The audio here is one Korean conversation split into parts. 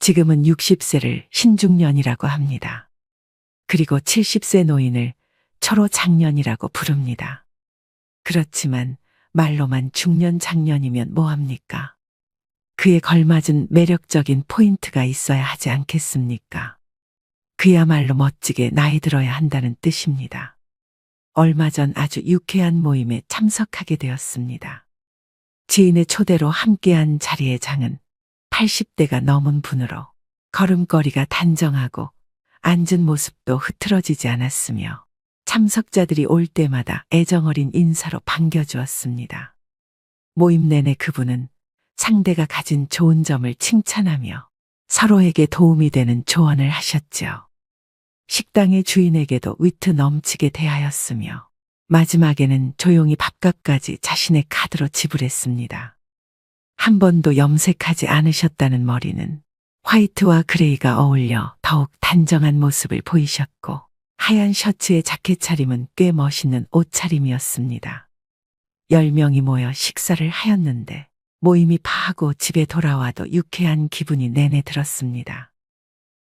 지금은 60세를 신중년이라고 합니다. 그리고 70세 노인을 초로장년이라고 부릅니다. 그렇지만 말로만 중년장년이면 뭐합니까? 그에 걸맞은 매력적인 포인트가 있어야 하지 않겠습니까? 그야말로 멋지게 나이 들어야 한다는 뜻입니다. 얼마 전 아주 유쾌한 모임에 참석하게 되었습니다. 지인의 초대로 함께한 자리의 장은 80대가 넘은 분으로 걸음걸이가 단정하고 앉은 모습도 흐트러지지 않았으며 참석자들이 올 때마다 애정어린 인사로 반겨주었습니다. 모임 내내 그분은 상대가 가진 좋은 점을 칭찬하며 서로에게 도움이 되는 조언을 하셨죠. 식당의 주인에게도 위트 넘치게 대하였으며 마지막에는 조용히 밥값까지 자신의 카드로 지불했습니다. 한 번도 염색하지 않으셨다는 머리는 화이트와 그레이가 어울려 더욱 단정한 모습을 보이셨고 하얀 셔츠에 자켓 차림은 꽤 멋있는 옷차림이었습니다. 10명이 모여 식사를 하였는데 모임이 파하고 집에 돌아와도 유쾌한 기분이 내내 들었습니다.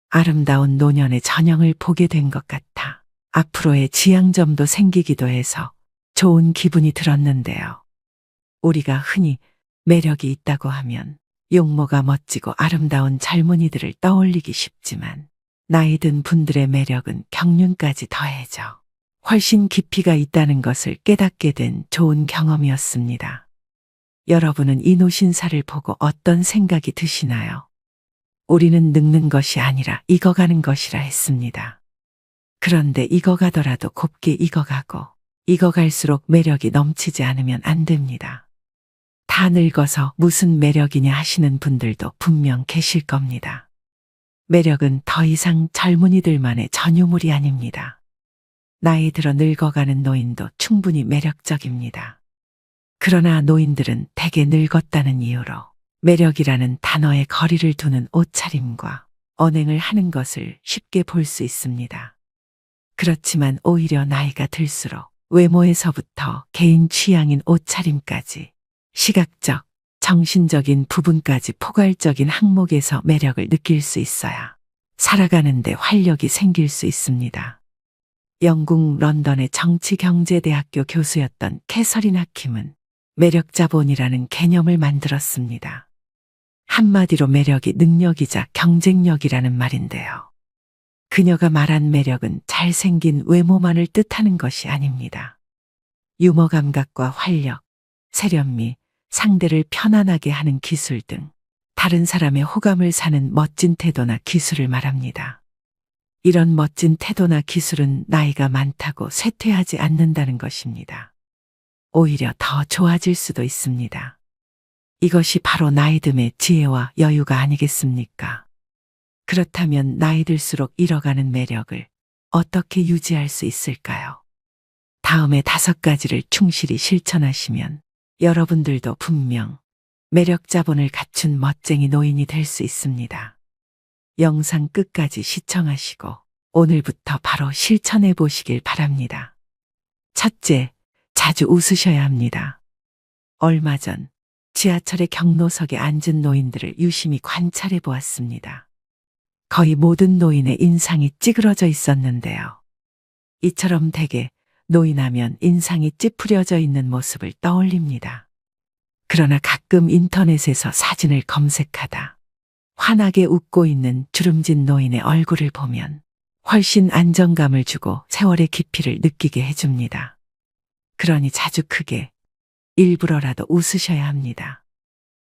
아름다운 노년의 전형을 보게 된 것 같아 앞으로의 지향점도 생기기도 해서 좋은 기분이 들었는데요. 우리가 흔히 매력이 있다고 하면 용모가 멋지고 아름다운 젊은이들을 떠올리기 쉽지만 나이 든 분들의 매력은 경륜까지 더해져 훨씬 깊이가 있다는 것을 깨닫게 된 좋은 경험이었습니다. 여러분은 이 노신사를 보고 어떤 생각이 드시나요? 우리는 늙는 것이 아니라 익어가는 것이라 했습니다. 그런데 익어가더라도 곱게 익어가고 익어갈수록 매력이 넘치지 않으면 안 됩니다. 다 늙어서 무슨 매력이냐 하시는 분들도 분명 계실 겁니다. 매력은 더 이상 젊은이들만의 전유물이 아닙니다. 나이 들어 늙어가는 노인도 충분히 매력적입니다. 그러나 노인들은 대개 늙었다는 이유로 매력이라는 단어에 거리를 두는 옷차림과 언행을 하는 것을 쉽게 볼 수 있습니다. 그렇지만 오히려 나이가 들수록 외모에서부터 개인 취향인 옷차림까지 시각적, 정신적인 부분까지 포괄적인 항목에서 매력을 느낄 수 있어야 살아가는데 활력이 생길 수 있습니다. 영국 런던의 정치경제대학교 교수였던 캐서린 하킴은 매력자본이라는 개념을 만들었습니다. 한마디로 매력이 능력이자 경쟁력이라는 말인데요. 그녀가 말한 매력은 잘생긴 외모만을 뜻하는 것이 아닙니다. 유머 감각과 활력, 세련미, 상대를 편안하게 하는 기술 등 다른 사람의 호감을 사는 멋진 태도나 기술을 말합니다. 이런 멋진 태도나 기술은 나이가 많다고 쇠퇴하지 않는다는 것입니다. 오히려 더 좋아질 수도 있습니다. 이것이 바로 나이듦의 지혜와 여유가 아니겠습니까? 그렇다면 나이 들수록 잃어가는 매력을 어떻게 유지할 수 있을까요? 다음에 5가지를 충실히 실천하시면 여러분들도 분명 매력 자본을 갖춘 멋쟁이 노인이 될 수 있습니다. 영상 끝까지 시청하시고 오늘부터 바로 실천해 보시길 바랍니다. 첫째, 자주 웃으셔야 합니다. 얼마 전 지하철의 경로석에 앉은 노인들을 유심히 관찰해 보았습니다. 거의 모든 노인의 인상이 찌그러져 있었는데요. 이처럼 대개 노인하면 인상이 찌푸려져 있는 모습을 떠올립니다. 그러나 가끔 인터넷에서 사진을 검색하다 환하게 웃고 있는 주름진 노인의 얼굴을 보면 훨씬 안정감을 주고 세월의 깊이를 느끼게 해줍니다. 그러니 자주 크게 일부러라도 웃으셔야 합니다.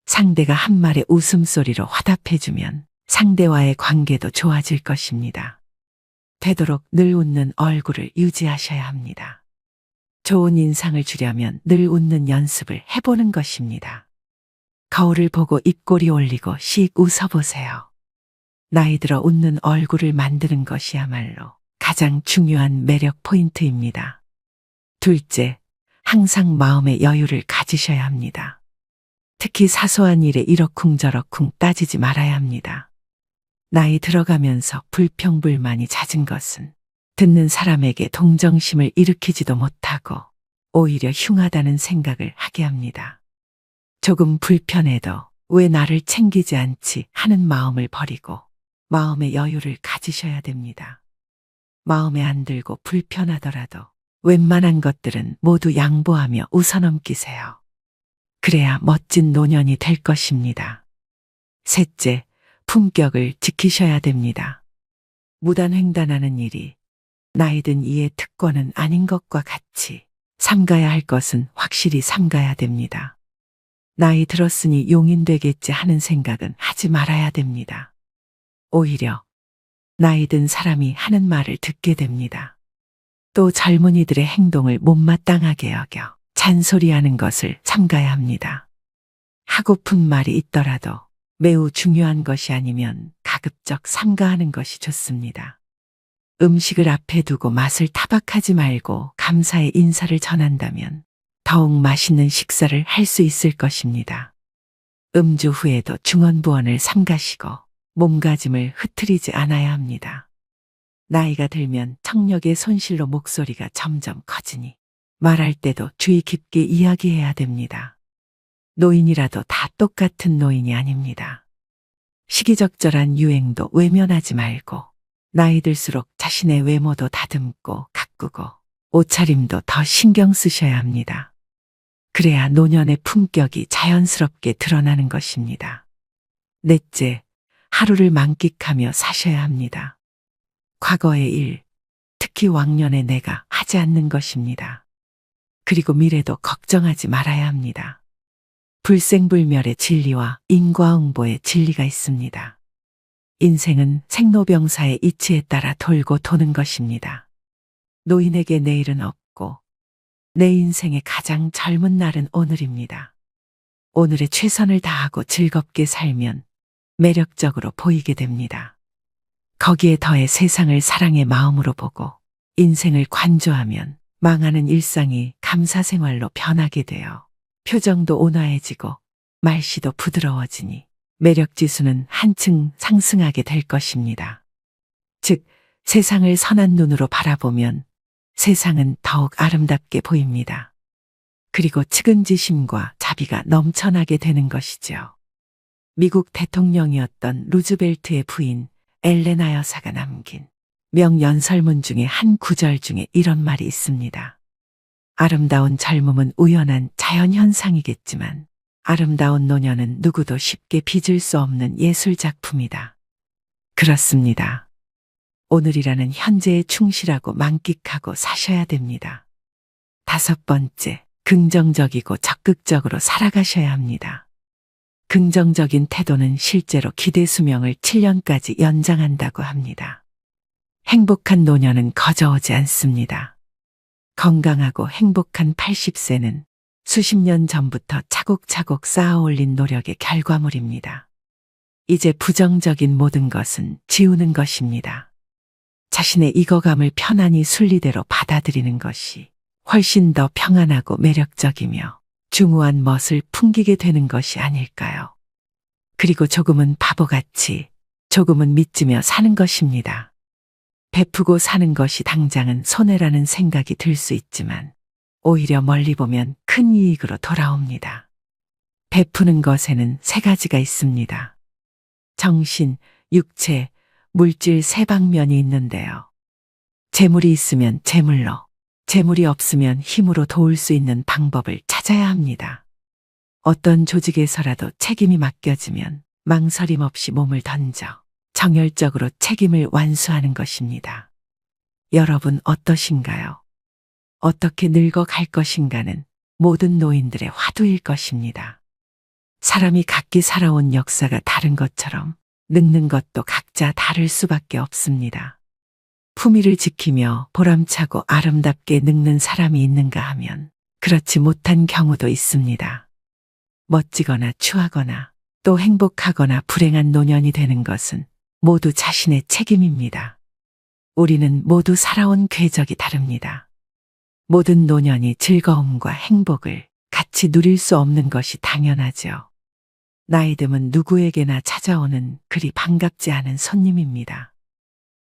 상대가 한 말의 웃음소리로 화답해주면 상대와의 관계도 좋아질 것입니다. 되도록 늘 웃는 얼굴을 유지하셔야 합니다. 좋은 인상을 주려면 늘 웃는 연습을 해보는 것입니다. 거울을 보고 입꼬리 올리고 씩 웃어보세요. 나이 들어 웃는 얼굴을 만드는 것이야말로 가장 중요한 매력 포인트입니다. 둘째, 항상 마음의 여유를 가지셔야 합니다. 특히 사소한 일에 이러쿵저러쿵 따지지 말아야 합니다. 나이 들어가면서 불평불만이 잦은 것은 듣는 사람에게 동정심을 일으키지도 못하고 오히려 흉하다는 생각을 하게 합니다. 조금 불편해도 왜 나를 챙기지 않지 하는 마음을 버리고 마음의 여유를 가지셔야 됩니다. 마음에 안 들고 불편하더라도 웬만한 것들은 모두 양보하며 웃어넘기세요. 그래야 멋진 노년이 될 것입니다. 셋째, 품격을 지키셔야 됩니다. 무단횡단하는 일이 나이든 이의 특권은 아닌 것과 같이 삼가야 할 것은 확실히 삼가야 됩니다. 나이 들었으니 용인 되겠지 하는 생각은 하지 말아야 됩니다. 오히려 나이 든 사람이 하는 말을 듣게 됩니다. 또 젊은이들의 행동을 못마땅하게 여겨 잔소리하는 것을 삼가야 합니다. 하고픈 말이 있더라도 매우 중요한 것이 아니면 가급적 삼가하는 것이 좋습니다. 음식을 앞에 두고 맛을 타박하지 말고 감사의 인사를 전한다면 더욱 맛있는 식사를 할 수 있을 것입니다. 음주 후에도 중언부언을 삼가시고 몸가짐을 흐트리지 않아야 합니다. 나이가 들면 청력의 손실로 목소리가 점점 커지니 말할 때도 주의 깊게 이야기해야 됩니다. 노인이라도 다 똑같은 노인이 아닙니다. 시기적절한 유행도 외면하지 말고 나이 들수록 자신의 외모도 다듬고 가꾸고 옷차림도 더 신경 쓰셔야 합니다. 그래야 노년의 품격이 자연스럽게 드러나는 것입니다. 넷째, 하루를 만끽하며 사셔야 합니다. 과거의 일, 특히 왕년의 내가 하지 않는 것입니다. 그리고 미래도 걱정하지 말아야 합니다. 불생불멸의 진리와 인과응보의 진리가 있습니다. 인생은 생로병사의 이치에 따라 돌고 도는 것입니다. 노인에게 내일은 없고 내 인생의 가장 젊은 날은 오늘입니다. 오늘의 최선을 다하고 즐겁게 살면 매력적으로 보이게 됩니다. 거기에 더해 세상을 사랑의 마음으로 보고 인생을 관조하면 망하는 일상이 감사생활로 변하게 되어 표정도 온화해지고 말씨도 부드러워지니 매력지수는 한층 상승하게 될 것입니다. 즉, 세상을 선한 눈으로 바라보면 세상은 더욱 아름답게 보입니다. 그리고 측은지심과 자비가 넘쳐나게 되는 것이죠. 미국 대통령이었던 루즈벨트의 부인 엘레나 여사가 남긴 명연설문 중에 한 구절 중에 이런 말이 있습니다. 아름다운 젊음은 우연한 자연현상이겠지만 아름다운 노년은 누구도 쉽게 빚을 수 없는 예술작품이다. 그렇습니다. 오늘이라는 현재에 충실하고 만끽하고 사셔야 됩니다. 다섯 번째, 긍정적이고 적극적으로 살아가셔야 합니다. 긍정적인 태도는 실제로 기대 수명을 7년까지 연장한다고 합니다. 행복한 노년은 거저오지 않습니다. 건강하고 행복한 80세는 수십 년 전부터 차곡차곡 쌓아올린 노력의 결과물입니다. 이제 부정적인 모든 것은 지우는 것입니다. 자신의 익어감을 편안히 순리대로 받아들이는 것이 훨씬 더 평안하고 매력적이며 중후한 멋을 풍기게 되는 것이 아닐까요? 그리고 조금은 바보같이 조금은 믿으며 사는 것입니다. 베푸고 사는 것이 당장은 손해라는 생각이 들 수 있지만 오히려 멀리 보면 큰 이익으로 돌아옵니다. 베푸는 것에는 세 가지가 있습니다. 정신, 육체, 물질 세 방면이 있는데요. 재물이 있으면 재물로, 재물이 없으면 힘으로 도울 수 있는 방법을 찾아야 합니다. 어떤 조직에서라도 책임이 맡겨지면 망설임 없이 몸을 던져 정열적으로 책임을 완수하는 것입니다. 여러분 어떠신가요? 어떻게 늙어갈 것인가는 모든 노인들의 화두일 것입니다. 사람이 각기 살아온 역사가 다른 것처럼 늙는 것도 각자 다를 수밖에 없습니다. 품위를 지키며 보람차고 아름답게 늙는 사람이 있는가 하면 그렇지 못한 경우도 있습니다. 멋지거나 추하거나 또 행복하거나 불행한 노년이 되는 것은 모두 자신의 책임입니다. 우리는 모두 살아온 궤적이 다릅니다. 모든 노년이 즐거움과 행복을 같이 누릴 수 없는 것이 당연하죠. 나이듦은 누구에게나 찾아오는 그리 반갑지 않은 손님입니다.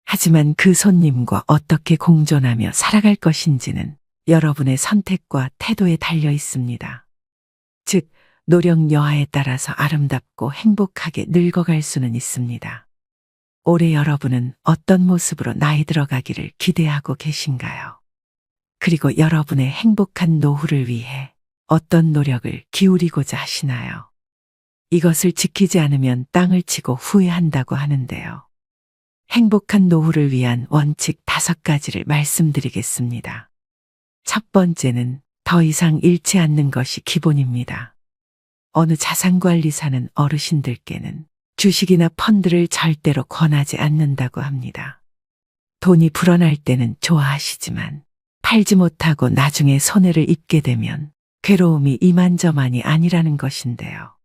하지만 그 손님과 어떻게 공존하며 살아갈 것인지는 여러분의 선택과 태도에 달려 있습니다. 즉, 노력 여하에 따라서 아름답고 행복하게 늙어갈 수는 있습니다. 올해 여러분은 어떤 모습으로 나이 들어가기를 기대하고 계신가요? 그리고 여러분의 행복한 노후를 위해 어떤 노력을 기울이고자 하시나요? 이것을 지키지 않으면 땅을 치고 후회한다고 하는데요. 행복한 노후를 위한 원칙 5가지를 말씀드리겠습니다. 첫 번째는 더 이상 잃지 않는 것이 기본입니다. 어느 자산관리사는 어르신들께는 주식이나 펀드를 절대로 권하지 않는다고 합니다. 돈이 불어날 때는 좋아하시지만 팔지 못하고 나중에 손해를 입게 되면 괴로움이 이만저만이 아니라는 것인데요.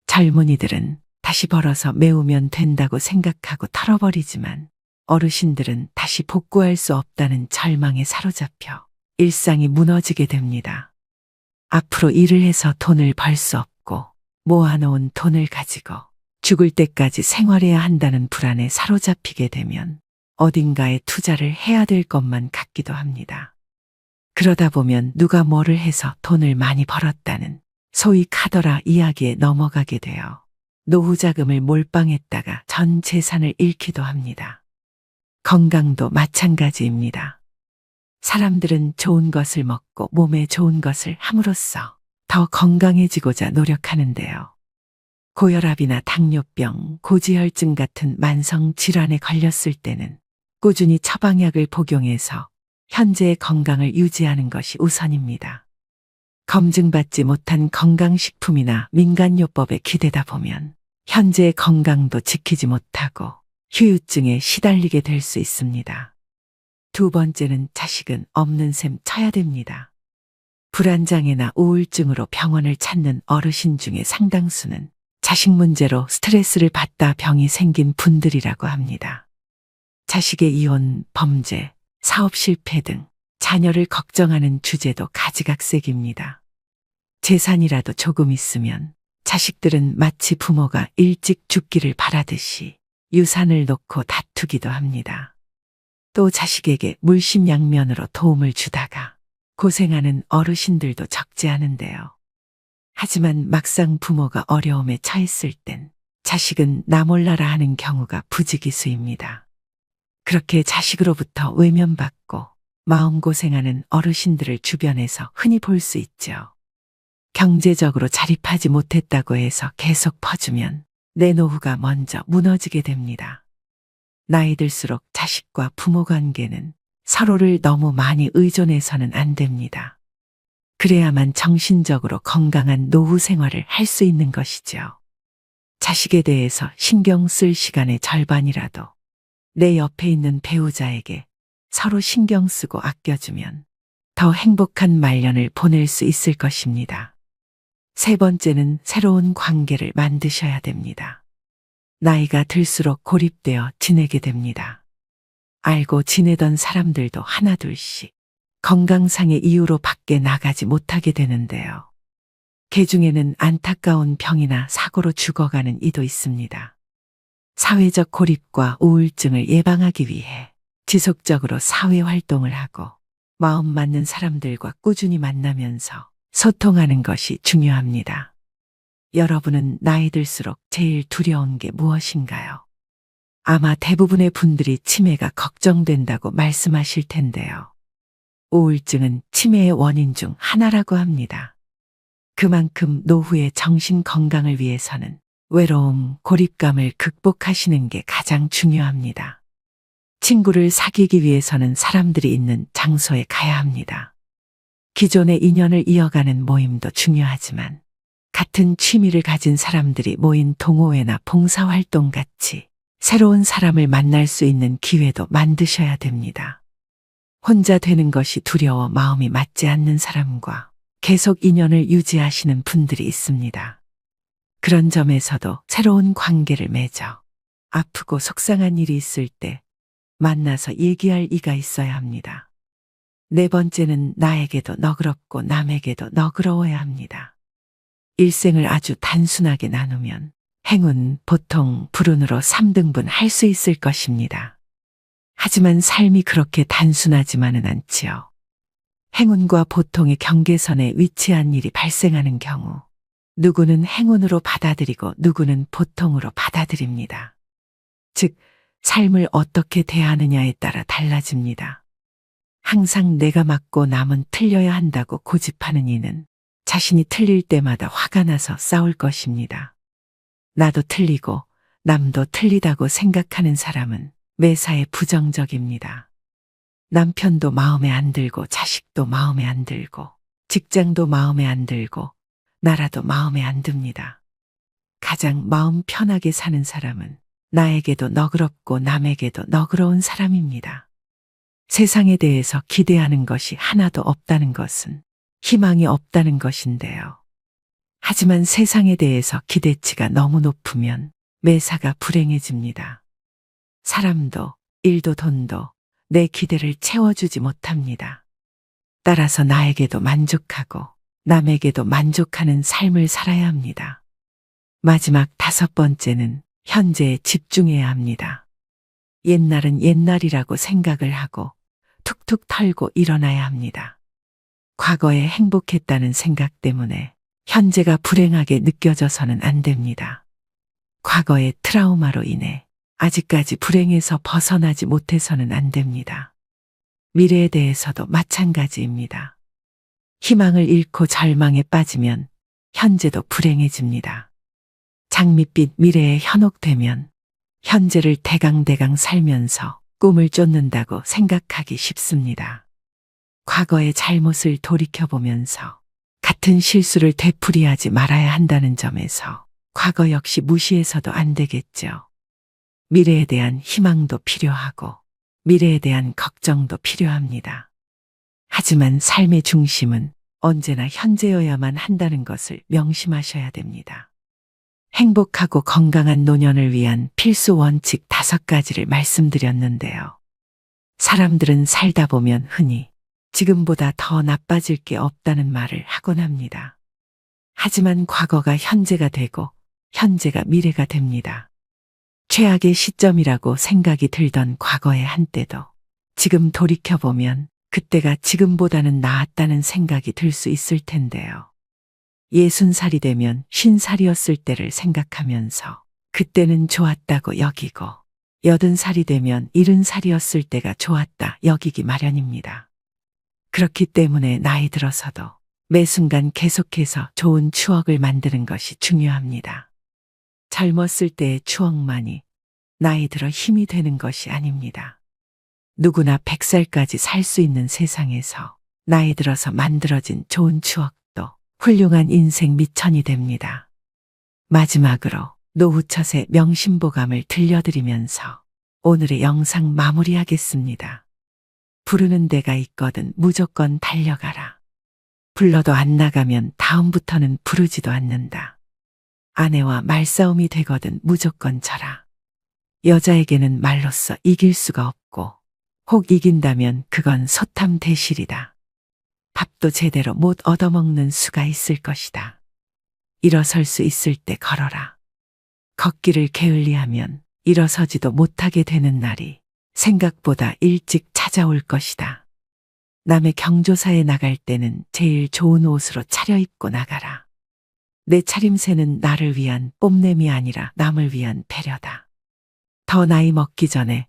젊은이들은 다시 벌어서 메우면 된다고 생각하고 털어버리지만 어르신들은 다시 복구할 수 없다는 절망에 사로잡혀 일상이 무너지게 됩니다. 앞으로 일을 해서 돈을 벌 수 없고 모아놓은 돈을 가지고 죽을 때까지 생활해야 한다는 불안에 사로잡히게 되면 어딘가에 투자를 해야 될 것만 같기도 합니다. 그러다 보면 누가 뭐를 해서 돈을 많이 벌었다는 소위 카더라 이야기에 넘어가게 되어 노후 자금을 몰빵했다가 전 재산을 잃기도 합니다. 건강도 마찬가지입니다. 사람들은 좋은 것을 먹고 몸에 좋은 것을 함으로써 더 건강해지고자 노력하는데요. 고혈압이나 당뇨병, 고지혈증 같은 만성 질환에 걸렸을 때는 꾸준히 처방약을 복용해서 현재의 건강을 유지하는 것이 우선입니다. 검증받지 못한 건강식품이나 민간요법에 기대다 보면 현재의 건강도 지키지 못하고 후유증에 시달리게 될 수 있습니다. 두 번째는 자식은 없는 셈 쳐야 됩니다. 불안장애나 우울증으로 병원을 찾는 어르신 중에 상당수는 자식 문제로 스트레스를 받다 병이 생긴 분들이라고 합니다. 자식의 이혼, 범죄, 사업 실패 등 자녀를 걱정하는 주제도 가지각색입니다. 재산이라도 조금 있으면 자식들은 마치 부모가 일찍 죽기를 바라듯이 유산을 놓고 다투기도 합니다. 또 자식에게 물심양면으로 도움을 주다가 고생하는 어르신들도 적지 않은데요. 하지만 막상 부모가 어려움에 처했을 땐 자식은 나 몰라라 하는 경우가 부지기수입니다. 그렇게 자식으로부터 외면받고 마음고생하는 어르신들을 주변에서 흔히 볼 수 있죠. 경제적으로 자립하지 못했다고 해서 계속 퍼주면 내 노후가 먼저 무너지게 됩니다. 나이 들수록 자식과 부모 관계는 서로를 너무 많이 의존해서는 안 됩니다. 그래야만 정신적으로 건강한 노후 생활을 할 수 있는 것이죠. 자식에 대해서 신경 쓸 시간의 절반이라도 내 옆에 있는 배우자에게 서로 신경 쓰고 아껴주면 더 행복한 말년을 보낼 수 있을 것입니다. 세 번째는 새로운 관계를 만드셔야 됩니다. 나이가 들수록 고립되어 지내게 됩니다. 알고 지내던 사람들도 하나둘씩 건강상의 이유로 밖에 나가지 못하게 되는데요. 그 중에는 안타까운 병이나 사고로 죽어가는 이도 있습니다. 사회적 고립과 우울증을 예방하기 위해 지속적으로 사회 활동을 하고 마음 맞는 사람들과 꾸준히 만나면서 소통하는 것이 중요합니다. 여러분은 나이 들수록 제일 두려운 게 무엇인가요? 아마 대부분의 분들이 치매가 걱정된다고 말씀하실 텐데요. 우울증은 치매의 원인 중 하나라고 합니다. 그만큼 노후의 정신 건강을 위해서는 외로움, 고립감을 극복하시는 게 가장 중요합니다. 친구를 사귀기 위해서는 사람들이 있는 장소에 가야 합니다. 기존의 인연을 이어가는 모임도 중요하지만 같은 취미를 가진 사람들이 모인 동호회나 봉사활동 같이 새로운 사람을 만날 수 있는 기회도 만드셔야 됩니다. 혼자 되는 것이 두려워 마음이 맞지 않는 사람과 계속 인연을 유지하시는 분들이 있습니다. 그런 점에서도 새로운 관계를 맺어 아프고 속상한 일이 있을 때 만나서 얘기할 이가 있어야 합니다. 네 번째는 나에게도 너그럽고 남에게도 너그러워야 합니다. 일생을 아주 단순하게 나누면 행운, 보통, 불운으로 3등분 할 수 있을 것입니다. 하지만 삶이 그렇게 단순하지만은 않지요. 행운과 보통의 경계선에 위치한 일이 발생하는 경우 누구는 행운으로 받아들이고 누구는 보통으로 받아들입니다. 즉, 삶을 어떻게 대하느냐에 따라 달라집니다. 항상 내가 맞고 남은 틀려야 한다고 고집하는 이는 자신이 틀릴 때마다 화가 나서 싸울 것입니다. 나도 틀리고 남도 틀리다고 생각하는 사람은 매사에 부정적입니다. 남편도 마음에 안 들고 자식도 마음에 안 들고 직장도 마음에 안 들고 나라도 마음에 안 듭니다. 가장 마음 편하게 사는 사람은 나에게도 너그럽고 남에게도 너그러운 사람입니다. 세상에 대해서 기대하는 것이 하나도 없다는 것은 희망이 없다는 것인데요. 하지만 세상에 대해서 기대치가 너무 높으면 매사가 불행해집니다. 사람도 일도 돈도 내 기대를 채워주지 못합니다. 따라서 나에게도 만족하고 남에게도 만족하는 삶을 살아야 합니다. 마지막 5번째는 현재에 집중해야 합니다. 옛날은 옛날이라고 생각을 하고 툭툭 털고 일어나야 합니다. 과거에 행복했다는 생각 때문에 현재가 불행하게 느껴져서는 안 됩니다. 과거의 트라우마로 인해 아직까지 불행에서 벗어나지 못해서는 안 됩니다. 미래에 대해서도 마찬가지입니다. 희망을 잃고 절망에 빠지면 현재도 불행해집니다. 장밋빛 미래에 현혹되면 현재를 대강대강 살면서 꿈을 쫓는다고 생각하기 쉽습니다. 과거의 잘못을 돌이켜보면서 같은 실수를 되풀이하지 말아야 한다는 점에서 과거 역시 무시해서도 안 되겠죠. 미래에 대한 희망도 필요하고 미래에 대한 걱정도 필요합니다. 하지만 삶의 중심은 언제나 현재여야만 한다는 것을 명심하셔야 됩니다. 행복하고 건강한 노년을 위한 필수 원칙 5가지를 말씀드렸는데요. 사람들은 살다 보면 흔히 지금보다 더 나빠질 게 없다는 말을 하곤 합니다. 하지만 과거가 현재가 되고 현재가 미래가 됩니다. 최악의 시점이라고 생각이 들던 과거의 한때도 지금 돌이켜보면 그때가 지금보다는 나았다는 생각이 들 수 있을 텐데요. 60살이 되면 50살이었을 때를 생각하면서 그때는 좋았다고 여기고 80살이 되면 70살이었을 때가 좋았다 여기기 마련입니다. 그렇기 때문에 나이 들어서도 매 순간 계속해서 좋은 추억을 만드는 것이 중요합니다. 젊었을 때의 추억만이 나이 들어 힘이 되는 것이 아닙니다. 누구나 100살까지 살 수 있는 세상에서 나이 들어서 만들어진 좋은 추억도 훌륭한 인생 미천이 됩니다. 마지막으로 노후철의 명심보감을 들려드리면서 오늘의 영상 마무리하겠습니다. 부르는 데가 있거든 무조건 달려가라. 불러도 안 나가면 다음부터는 부르지도 않는다. 아내와 말싸움이 되거든 무조건 져라. 여자에게는 말로써 이길 수가 없고 혹 이긴다면 그건 소탐대실이다. 밥도 제대로 못 얻어먹는 수가 있을 것이다. 일어설 수 있을 때 걸어라. 걷기를 게을리하면 일어서지도 못하게 되는 날이 생각보다 일찍 찾아올 것이다. 남의 경조사에 나갈 때는 제일 좋은 옷으로 차려입고 나가라. 내 차림새는 나를 위한 뽐냄이 아니라 남을 위한 배려다. 더 나이 먹기 전에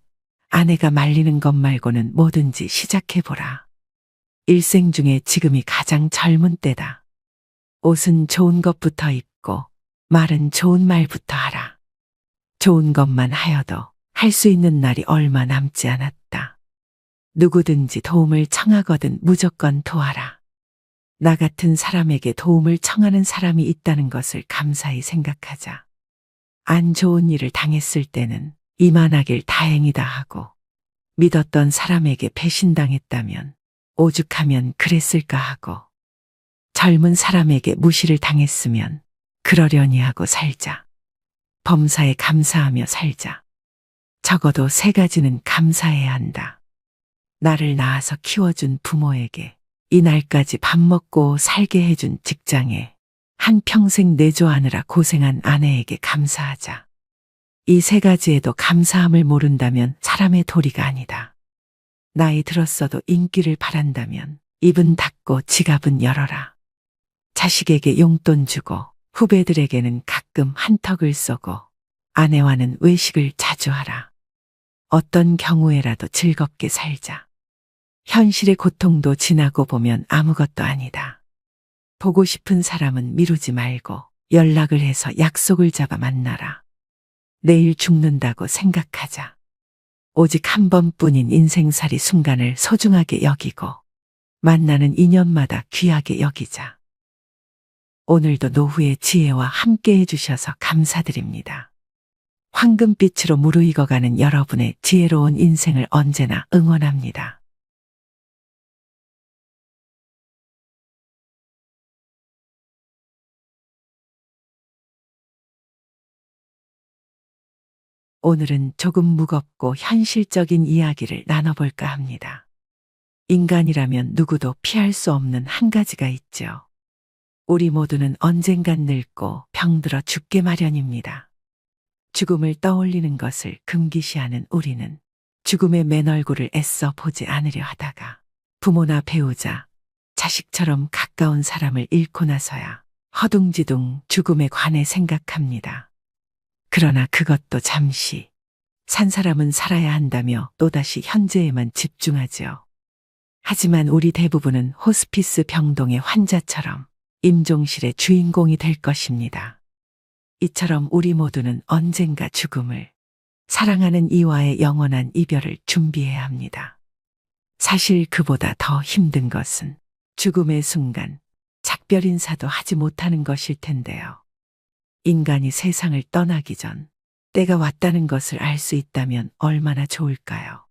아내가 말리는 것 말고는 뭐든지 시작해보라. 일생 중에 지금이 가장 젊은 때다. 옷은 좋은 것부터 입고 말은 좋은 말부터 하라. 좋은 것만 하여도 할 수 있는 날이 얼마 남지 않았다. 누구든지 도움을 청하거든 무조건 도와라. 나 같은 사람에게 도움을 청하는 사람이 있다는 것을 감사히 생각하자. 안 좋은 일을 당했을 때는 이만하길 다행이다 하고 믿었던 사람에게 배신당했다면 오죽하면 그랬을까 하고 젊은 사람에게 무시를 당했으면 그러려니 하고 살자. 범사에 감사하며 살자. 적어도 3가지는 감사해야 한다. 나를 낳아서 키워준 부모에게, 이날까지 밥 먹고 살게 해준 직장에, 한평생 내조하느라 고생한 아내에게 감사하자. 이 3가지에도 감사함을 모른다면 사람의 도리가 아니다. 나이 들었어도 인기를 바란다면 입은 닫고 지갑은 열어라. 자식에게 용돈 주고 후배들에게는 가끔 한턱을 쏘고 아내와는 외식을 자주 하라. 어떤 경우에라도 즐겁게 살자. 현실의 고통도 지나고 보면 아무것도 아니다. 보고 싶은 사람은 미루지 말고 연락을 해서 약속을 잡아 만나라. 내일 죽는다고 생각하자. 오직 한 번뿐인 인생살이 순간을 소중하게 여기고 만나는 인연마다 귀하게 여기자. 오늘도 노후의 지혜와 함께 해주셔서 감사드립니다. 황금빛으로 무르익어가는 여러분의 지혜로운 인생을 언제나 응원합니다. 오늘은 조금 무겁고 현실적인 이야기를 나눠볼까 합니다. 인간이라면 누구도 피할 수 없는 한 가지가 있죠. 우리 모두는 언젠간 늙고 병들어 죽게 마련입니다. 죽음을 떠올리는 것을 금기시하는 우리는 죽음의 맨 얼굴을 애써 보지 않으려 하다가 부모나 배우자, 자식처럼 가까운 사람을 잃고 나서야 허둥지둥 죽음에 관해 생각합니다. 그러나 그것도 잠시, 산 사람은 살아야 한다며 또다시 현재에만 집중하죠. 하지만 우리 대부분은 호스피스 병동의 환자처럼 임종실의 주인공이 될 것입니다. 이처럼 우리 모두는 언젠가 죽음을, 사랑하는 이와의 영원한 이별을 준비해야 합니다. 사실 그보다 더 힘든 것은 죽음의 순간 작별 인사도 하지 못하는 것일 텐데요. 인간이 세상을 떠나기 전 때가 왔다는 것을 알 수 있다면 얼마나 좋을까요?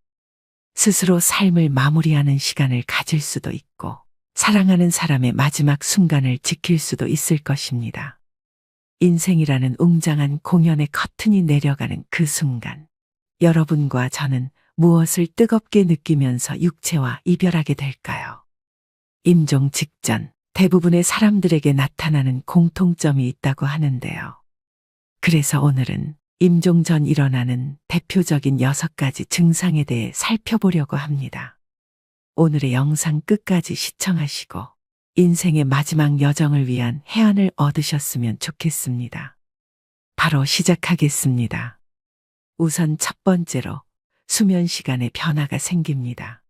스스로 삶을 마무리하는 시간을 가질 수도 있고 사랑하는 사람의 마지막 순간을 지킬 수도 있을 것입니다. 인생이라는 웅장한 공연의 커튼이 내려가는 그 순간, 여러분과 저는 무엇을 뜨겁게 느끼면서 육체와 이별하게 될까요? 임종 직전 대부분의 사람들에게 나타나는 공통점이 있다고 하는데요. 그래서 오늘은 임종 전 일어나는 대표적인 6가지 증상에 대해 살펴보려고 합니다. 오늘의 영상 끝까지 시청하시고 인생의 마지막 여정을 위한 해안을 얻으셨으면 좋겠습니다. 바로 시작하겠습니다. 우선 첫 번째로 수면 시간에 변화가 생깁니다.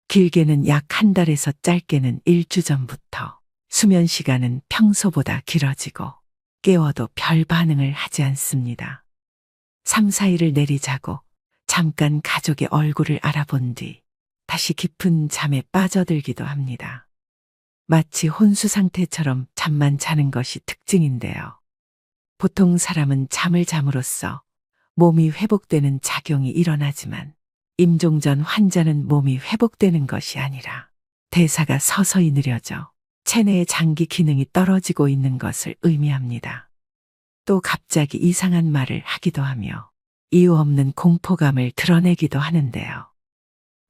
길게는 약 한 달에서 짧게는 일주 전부터 수면 시간은 평소보다 길어지고 깨워도 별 반응을 하지 않습니다. 3, 4일을 내리자고 잠깐 가족의 얼굴을 알아본 뒤 다시 깊은 잠에 빠져들기도 합니다. 마치 혼수 상태처럼 잠만 자는 것이 특징인데요. 보통 사람은 잠을 잠으로써 몸이 회복되는 작용이 일어나지만 임종 전 환자는 몸이 회복되는 것이 아니라 대사가 서서히 느려져 체내의 장기 기능이 떨어지고 있는 것을 의미합니다. 또 갑자기 이상한 말을 하기도 하며 이유 없는 공포감을 드러내기도 하는데요.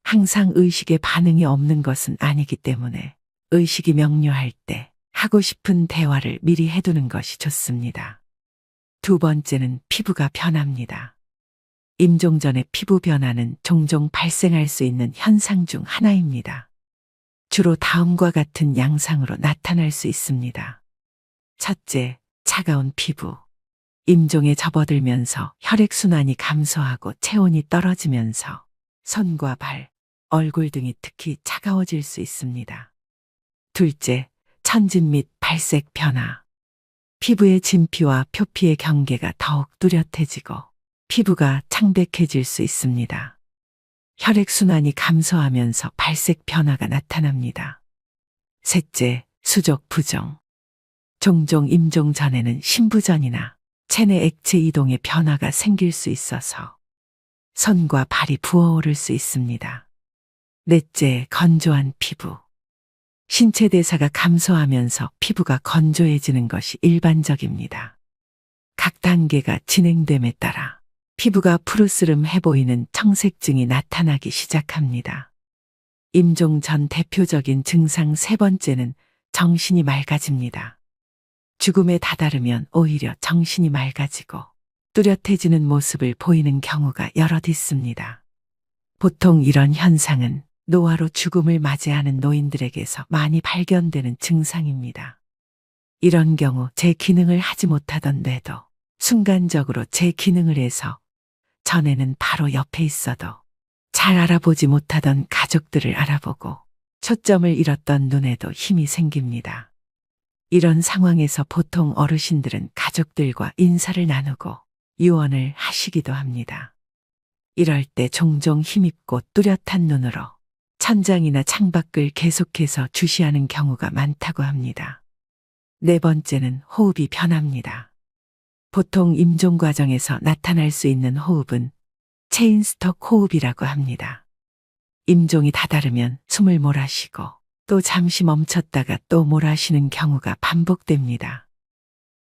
항상 의식에 반응이 없는 것은 아니기 때문에 의식이 명료할 때 하고 싶은 대화를 미리 해두는 것이 좋습니다. 두 번째는 피부가 변합니다. 임종 전의 피부 변화는 종종 발생할 수 있는 현상 중 하나입니다. 주로 다음과 같은 양상으로 나타날 수 있습니다. 첫째, 차가운 피부. 임종에 접어들면서 혈액순환이 감소하고 체온이 떨어지면서 손과 발, 얼굴 등이 특히 차가워질 수 있습니다. 둘째, 천진 및 발색 변화. 피부의 진피와 표피의 경계가 더욱 뚜렷해지고 피부가 창백해질 수 있습니다. 혈액순환이 감소하면서 발색 변화가 나타납니다. 셋째, 수족 부종. 종종 임종 전에는 신부전이나 체내 액체 이동의 변화가 생길 수 있어서 손과 발이 부어오를 수 있습니다. 넷째, 건조한 피부. 신체 대사가 감소하면서 피부가 건조해지는 것이 일반적입니다. 각 단계가 진행됨에 따라 피부가 푸르스름해 보이는 청색증이 나타나기 시작합니다. 임종 전 대표적인 증상 세 번째는 정신이 맑아집니다. 죽음에 다다르면 오히려 정신이 맑아지고 뚜렷해지는 모습을 보이는 경우가 여럿 있습니다. 보통 이런 현상은 노화로 죽음을 맞이하는 노인들에게서 많이 발견되는 증상입니다. 이런 경우 제 기능을 하지 못하던 뇌도 순간적으로 제 기능을 해서 전에는 바로 옆에 있어도 잘 알아보지 못하던 가족들을 알아보고 초점을 잃었던 눈에도 힘이 생깁니다. 이런 상황에서 보통 어르신들은 가족들과 인사를 나누고 유언을 하시기도 합니다. 이럴 때 종종 힘있고 뚜렷한 눈으로 천장이나 창밖을 계속해서 주시하는 경우가 많다고 합니다. 네 번째는 호흡이 변합니다. 보통 임종 과정에서 나타날 수 있는 호흡은 체인스톡 호흡이라고 합니다. 임종이 다다르면 숨을 몰아쉬고 또 잠시 멈췄다가 또 몰아쉬는 경우가 반복됩니다.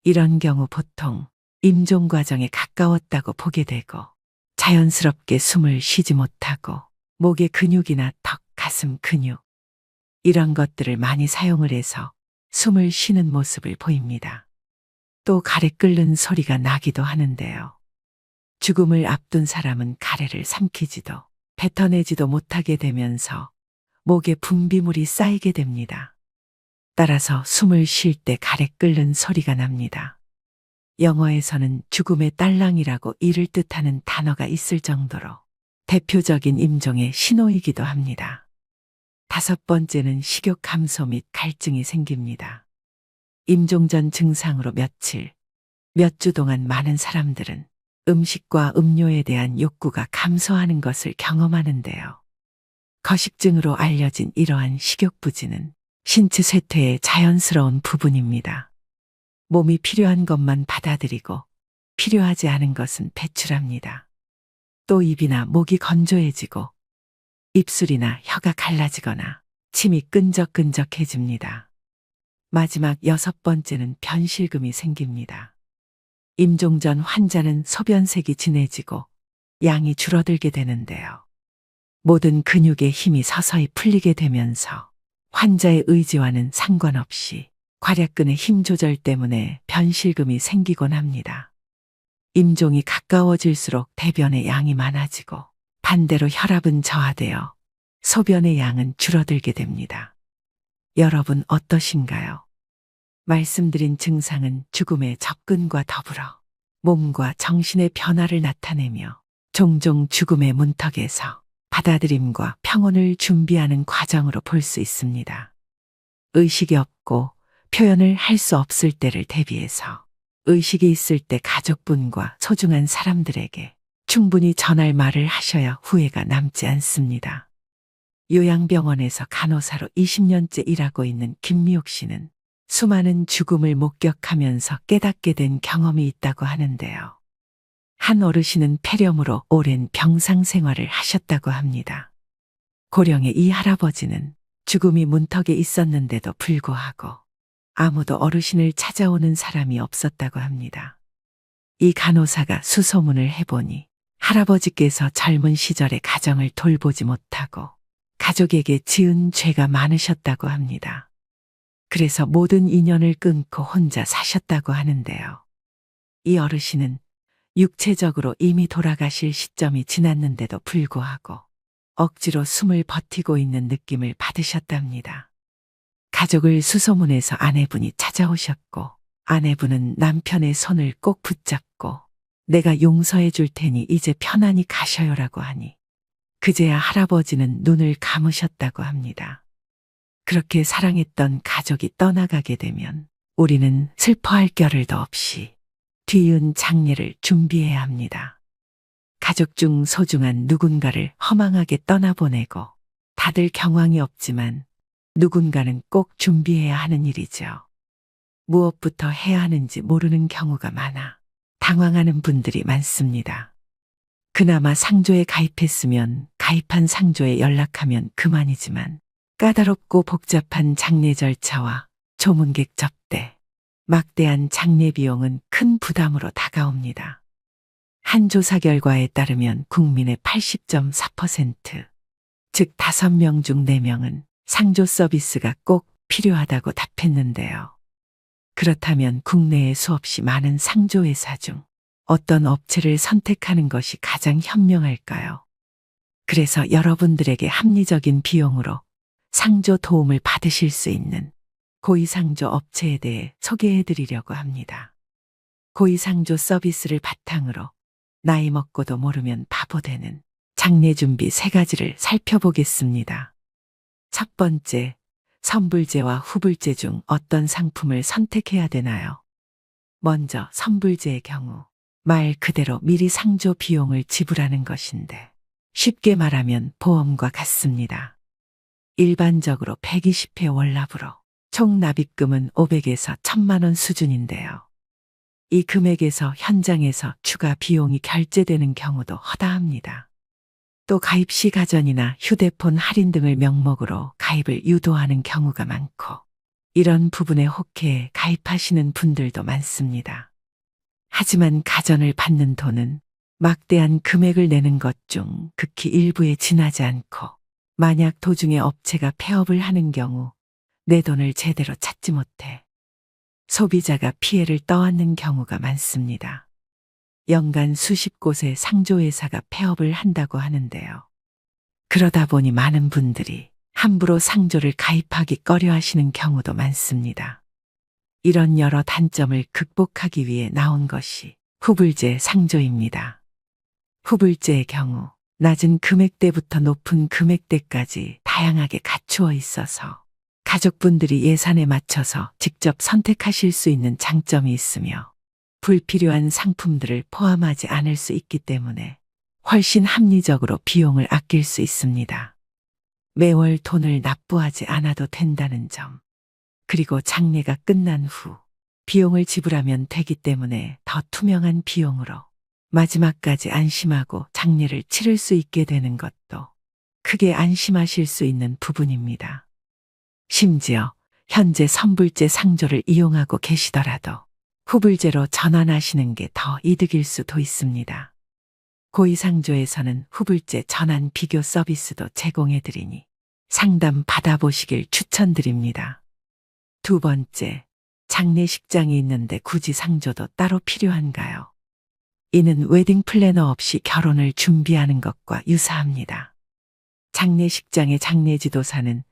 이런 경우 보통 임종 과정에 가까웠다고 보게 되고 자연스럽게 숨을 쉬지 못하고 목의 근육이나 턱, 가슴 근육 이런 것들을 많이 사용을 해서 숨을 쉬는 모습을 보입니다. 또 가래 끓는 소리가 나기도 하는데요. 죽음을 앞둔 사람은 가래를 삼키지도 뱉어내지도 못하게 되면서 목에 분비물이 쌓이게 됩니다. 따라서 숨을 쉴 때 가래 끓는 소리가 납니다. 영어에서는 죽음의 딸랑이라고 이를 뜻하는 단어가 있을 정도로 대표적인 임종의 신호이기도 합니다. 다섯 번째는 식욕 감소 및 갈증이 생깁니다. 임종 전 증상으로 며칠, 몇 주 동안 많은 사람들은 음식과 음료에 대한 욕구가 감소하는 것을 경험하는데요. 거식증으로 알려진 이러한 식욕부진은 신체 쇠퇴의 자연스러운 부분입니다. 몸이 필요한 것만 받아들이고 필요하지 않은 것은 배출합니다. 또 입이나 목이 건조해지고 입술이나 혀가 갈라지거나 침이 끈적끈적해집니다. 마지막 여섯 번째는 변실금이 생깁니다. 임종 전 환자는 소변색이 진해지고 양이 줄어들게 되는데요. 모든 근육의 힘이 서서히 풀리게 되면서 환자의 의지와는 상관없이 괄약근의 힘 조절 때문에 변실금이 생기곤 합니다. 임종이 가까워질수록 대변의 양이 많아지고 반대로 혈압은 저하되어 소변의 양은 줄어들게 됩니다. 여러분 어떠신가요? 말씀드린 증상은 죽음의 접근과 더불어 몸과 정신의 변화를 나타내며 종종 죽음의 문턱에서 받아들임과 평온을 준비하는 과정으로 볼 수 있습니다. 의식이 없고 표현을 할 수 없을 때를 대비해서 의식이 있을 때 가족분과 소중한 사람들에게 충분히 전할 말을 하셔야 후회가 남지 않습니다. 요양병원에서 간호사로 20년째 일하고 있는 김미옥 씨는 수많은 죽음을 목격하면서 깨닫게 된 경험이 있다고 하는데요. 한 어르신은 폐렴으로 오랜 병상 생활을 하셨다고 합니다. 고령의 이 할아버지는 죽음이 문턱에 있었는데도 불구하고 아무도 어르신을 찾아오는 사람이 없었다고 합니다. 이 간호사가 수소문을 해보니 할아버지께서 젊은 시절에 가정을 돌보지 못하고 가족에게 지은 죄가 많으셨다고 합니다. 그래서 모든 인연을 끊고 혼자 사셨다고 하는데요. 이 어르신은 육체적으로 이미 돌아가실 시점이 지났는데도 불구하고 억지로 숨을 버티고 있는 느낌을 받으셨답니다. 가족을 수소문해서 아내분이 찾아오셨고 아내분은 남편의 손을 꼭 붙잡고 내가 용서해 줄 테니 이제 편안히 가셔요라고 하니 그제야 할아버지는 눈을 감으셨다고 합니다. 그렇게 사랑했던 가족이 떠나가게 되면 우리는 슬퍼할 겨를도 없이 뒤이은 장례를 준비해야 합니다. 가족 중 소중한 누군가를 허망하게 떠나보내고 다들 경황이 없지만 누군가는 꼭 준비해야 하는 일이죠. 무엇부터 해야 하는지 모르는 경우가 많아 당황하는 분들이 많습니다. 그나마 상조에 가입했으면 가입한 상조에 연락하면 그만이지만 까다롭고 복잡한 장례 절차와 조문객 접대, 막대한 장례 비용은 큰 부담으로 다가옵니다. 한 조사 결과에 따르면 국민의 80.4%, 즉 5명 중 4명은 상조 서비스가 꼭 필요하다고 답했는데요. 그렇다면 국내에 수없이 많은 상조회사 중 어떤 업체를 선택하는 것이 가장 현명할까요? 그래서 여러분들에게 합리적인 비용으로 상조 도움을 받으실 수 있는 고위상조 업체에 대해 소개해 드리려고 합니다. 고위상조 서비스를 바탕으로 나이 먹고도 모르면 바보 되는 장례 준비 3가지를 살펴보겠습니다. 첫 번째, 선불제와 후불제 중 어떤 상품을 선택해야 되나요? 먼저 선불제의 경우 말 그대로 미리 상조 비용을 지불하는 것인데 쉽게 말하면 보험과 같습니다. 일반적으로 120회 월납으로 총 납입금은 500에서 1000만 원 수준인데요. 이 금액에서 현장에서 추가 비용이 결제되는 경우도 허다합니다. 또 가입 시 가전이나 휴대폰 할인 등을 명목으로 가입을 유도하는 경우가 많고 이런 부분에 혹해 가입하시는 분들도 많습니다. 하지만 가전을 받는 돈은 막대한 금액을 내는 것 중 극히 일부에 지나지 않고 만약 도중에 업체가 폐업을 하는 경우 내 돈을 제대로 찾지 못해 소비자가 피해를 떠안는 경우가 많습니다. 연간 수십 곳의 상조회사가 폐업을 한다고 하는데요. 그러다 보니 많은 분들이 함부로 상조를 가입하기 꺼려 하시는 경우도 많습니다. 이런 여러 단점을 극복하기 위해 나온 것이 후불제 상조입니다. 후불제의 경우 낮은 금액대부터 높은 금액대까지 다양하게 갖추어 있어서 가족분들이 예산에 맞춰서 직접 선택하실 수 있는 장점이 있으며 불필요한 상품들을 포함하지 않을 수 있기 때문에 훨씬 합리적으로 비용을 아낄 수 있습니다. 매월 돈을 납부하지 않아도 된다는 점, 그리고 장례가 끝난 후 비용을 지불하면 되기 때문에 더 투명한 비용으로 마지막까지 안심하고 장례를 치를 수 있게 되는 것도 크게 안심하실 수 있는 부분입니다. 심지어 현재 선불제 상조를 이용하고 계시더라도 후불제로 전환하시는 게 더 이득일 수도 있습니다. 고위상조에서는 후불제 전환 비교 서비스도 제공해 드리니 상담 받아보시길 추천드립니다. 두 번째, 장례식장이 있는데 굳이 상조도 따로 필요한가요? 이는 웨딩 플래너 없이 결혼을 준비하는 것과 유사합니다. 장례식장의 장례지도사는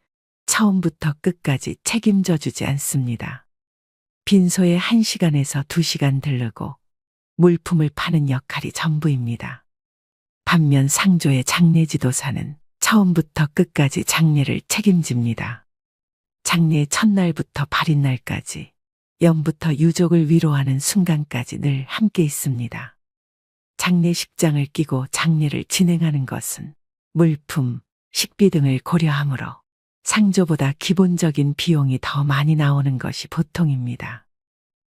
처음부터 끝까지 책임져 주지 않습니다. 빈소에 1시간에서 2시간 들르고 물품을 파는 역할이 전부입니다. 반면 상조의 장례지도사는 처음부터 끝까지 장례를 책임집니다. 장례 첫날부터 발인날까지, 영부터 유족을 위로하는 순간까지 늘 함께 있습니다. 장례식장을 끼고 장례를 진행하는 것은 물품, 식비 등을 고려하므로 상조보다 기본적인 비용이 더 많이 나오는 것이 보통입니다.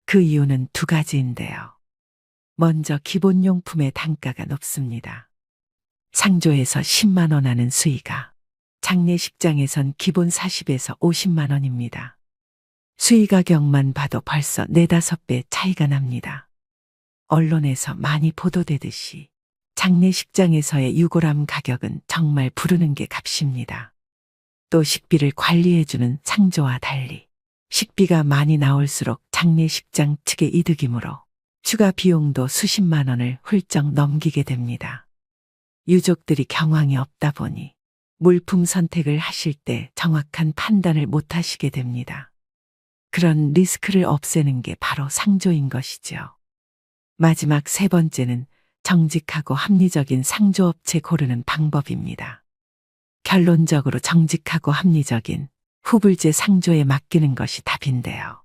그 이유는 2가지인데요. 먼저 기본용품의 단가가 높습니다. 상조에서 10만 원 하는 수의가 장례식장에선 기본 40에서 50만 원입니다. 수의 가격만 봐도 벌써 4, 5배 차이가 납니다. 언론에서 많이 보도되듯이 장례식장에서의 유골함 가격은 정말 부르는 게 값입니다. 또 식비를 관리해주는 상조와 달리 식비가 많이 나올수록 장례식장 측의 이득이므로 추가 비용도 수십만 원을 훌쩍 넘기게 됩니다. 유족들이 경황이 없다 보니 물품 선택을 하실 때 정확한 판단을 못 하시게 됩니다. 그런 리스크를 없애는 게 바로 상조인 것이죠. 마지막 3번째는 정직하고 합리적인 상조업체 고르는 방법입니다. 결론적으로 정직하고 합리적인 후불제 상조에 맡기는 것이 답인데요.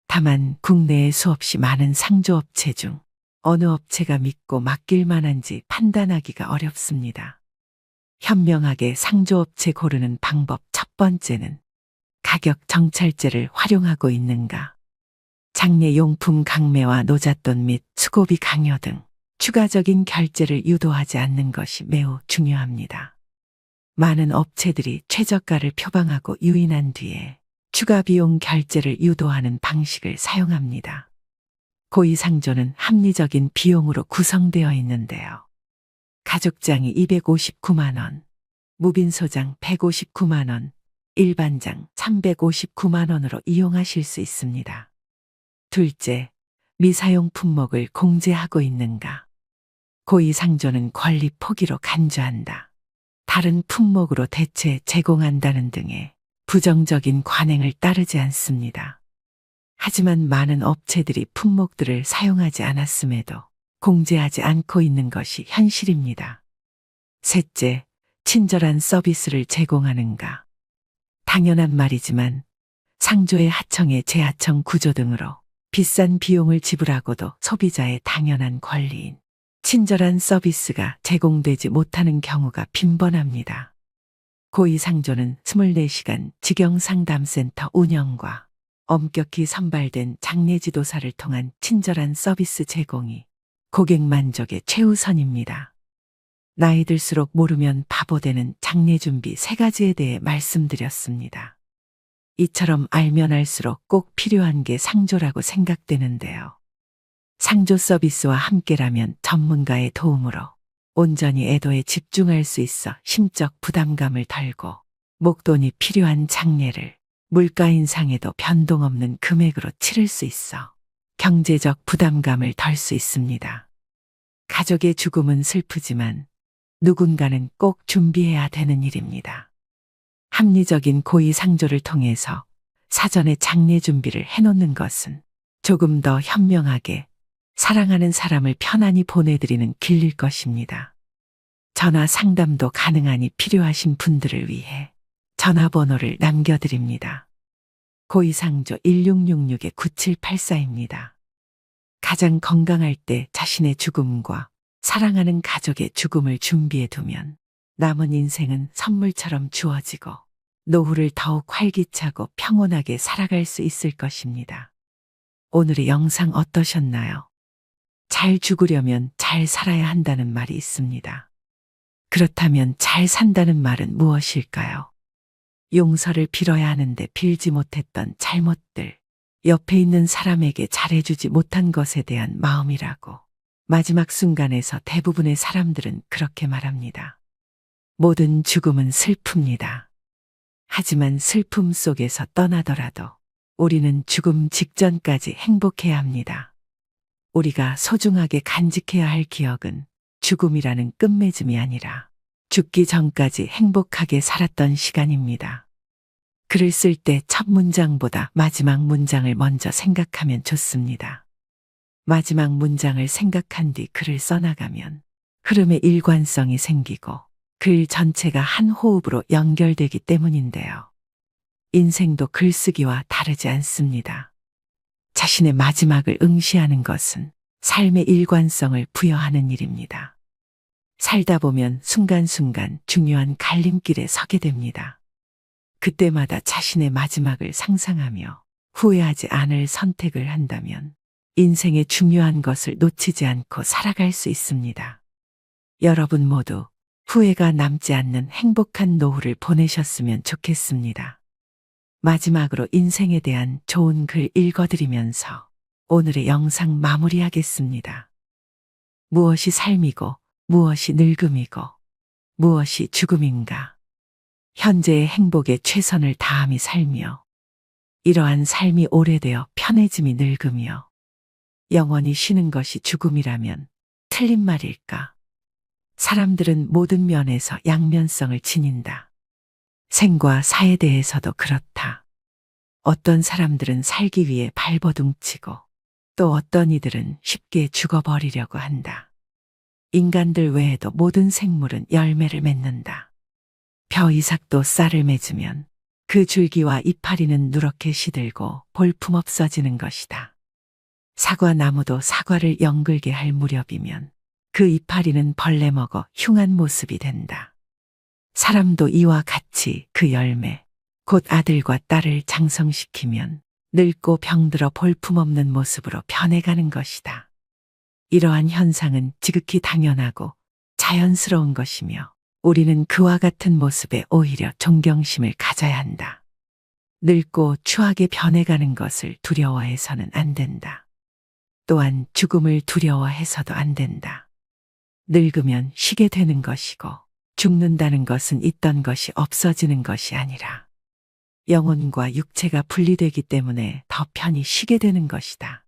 다만 국내에 수없이 많은 상조업체 중 어느 업체가 믿고 맡길 만한지 판단하기가 어렵습니다. 현명하게 상조업체 고르는 방법 첫 번째는 가격 정찰제를 활용하고 있는가. 장례용품 강매와 노잣돈 및 수고비 강요 등 추가적인 결제를 유도하지 않는 것이 매우 중요합니다. 많은 업체들이 최저가를 표방하고 유인한 뒤에 추가 비용 결제를 유도하는 방식을 사용합니다. 고위상조는 합리적인 비용으로 구성되어 있는데요. 가족장이 259만 원, 무빈소장 159만 원, 일반장 359만 원으로 이용하실 수 있습니다. 둘째, 미사용 품목을 공제하고 있는가. 고위상조는 권리 포기로 간주한다. 다른 품목으로 대체 제공한다는 등의 부정적인 관행을 따르지 않습니다. 하지만 많은 업체들이 품목들을 사용하지 않았음에도 공제하지 않고 있는 것이 현실입니다. 셋째, 친절한 서비스를 제공하는가. 당연한 말이지만 상조의 하청의 재하청 구조 등으로 비싼 비용을 지불하고도 소비자의 당연한 권리인 친절한 서비스가 제공되지 못하는 경우가 빈번합니다. 고위상조는 24시간 직영상담센터 운영과 엄격히 선발된 장례지도사를 통한 친절한 서비스 제공이 고객 만족의 최우선입니다. 나이 들수록 모르면 바보 되는 장례준비 3가지에 대해 말씀드렸습니다. 이처럼 알면 알수록 꼭 필요한 게 상조라고 생각되는데요. 상조 서비스와 함께라면 전문가의 도움으로 온전히 애도에 집중할 수 있어 심적 부담감을 덜고 목돈이 필요한 장례를 물가 인상에도 변동 없는 금액으로 치를 수 있어 경제적 부담감을 덜 수 있습니다. 가족의 죽음은 슬프지만 누군가는 꼭 준비해야 되는 일입니다. 합리적인 고의상조를 통해서 사전에 장례 준비를 해놓는 것은 조금 더 현명하게 사랑하는 사람을 편안히 보내드리는 길일 것입니다. 전화 상담도 가능하니 필요하신 분들을 위해 전화번호를 남겨드립니다. 고의상조 1666-9784입니다. 가장 건강할 때 자신의 죽음과 사랑하는 가족의 죽음을 준비해 두면 남은 인생은 선물처럼 주어지고 노후를 더욱 활기차고 평온하게 살아갈 수 있을 것입니다. 오늘의 영상 어떠셨나요? 잘 죽으려면 잘 살아야 한다는 말이 있습니다. 그렇다면 잘 산다는 말은 무엇일까요? 용서를 빌어야 하는데 빌지 못했던 잘못들, 옆에 있는 사람에게 잘해주지 못한 것에 대한 마음이라고 마지막 순간에서 대부분의 사람들은 그렇게 말합니다. 모든 죽음은 슬픕니다. 하지만 슬픔 속에서 떠나더라도 우리는 죽음 직전까지 행복해야 합니다. 우리가 소중하게 간직해야 할 기억은 죽음이라는 끝맺음이 아니라 죽기 전까지 행복하게 살았던 시간입니다. 글을 쓸 때 첫 문장보다 마지막 문장을 먼저 생각하면 좋습니다. 마지막 문장을 생각한 뒤 글을 써나가면 흐름의 일관성이 생기고 글 전체가 한 호흡으로 연결되기 때문인데요. 인생도 글쓰기와 다르지 않습니다. 자신의 마지막을 응시하는 것은 삶의 일관성을 부여하는 일입니다. 살다 보면 순간순간 중요한 갈림길에 서게 됩니다. 그때마다 자신의 마지막을 상상하며 후회하지 않을 선택을 한다면 인생의 중요한 것을 놓치지 않고 살아갈 수 있습니다. 여러분 모두 후회가 남지 않는 행복한 노후를 보내셨으면 좋겠습니다. 마지막으로 인생에 대한 좋은 글 읽어드리면서 오늘의 영상 마무리하겠습니다. 무엇이 삶이고 무엇이 늙음이고 무엇이 죽음인가. 현재의 행복에 최선을 다함이 살며 이러한 삶이 오래되어 편해짐이 늙으며 영원히 쉬는 것이 죽음이라면 틀린 말일까? 사람들은 모든 면에서 양면성을 지닌다. 생과 사에 대해서도 그렇다. 어떤 사람들은 살기 위해 발버둥치고 또 어떤 이들은 쉽게 죽어버리려고 한다. 인간들 외에도 모든 생물은 열매를 맺는다. 벼이삭도 쌀을 맺으면 그 줄기와 이파리는 누렇게 시들고 볼품없어지는 것이다. 사과나무도 사과를 연글게 할 무렵이면 그 이파리는 벌레 먹어 흉한 모습이 된다. 사람도 이와 같이 그 열매, 곧 아들과 딸을 장성시키면 늙고 병들어 볼품없는 모습으로 변해가는 것이다. 이러한 현상은 지극히 당연하고 자연스러운 것이며 우리는 그와 같은 모습에 오히려 존경심을 가져야 한다. 늙고 추하게 변해가는 것을 두려워해서는 안 된다. 또한 죽음을 두려워해서도 안 된다. 늙으면 쉬게 되는 것이고 죽는다는 것은 있던 것이 없어지는 것이 아니라 영혼과 육체가 분리되기 때문에 더 편히 쉬게 되는 것이다.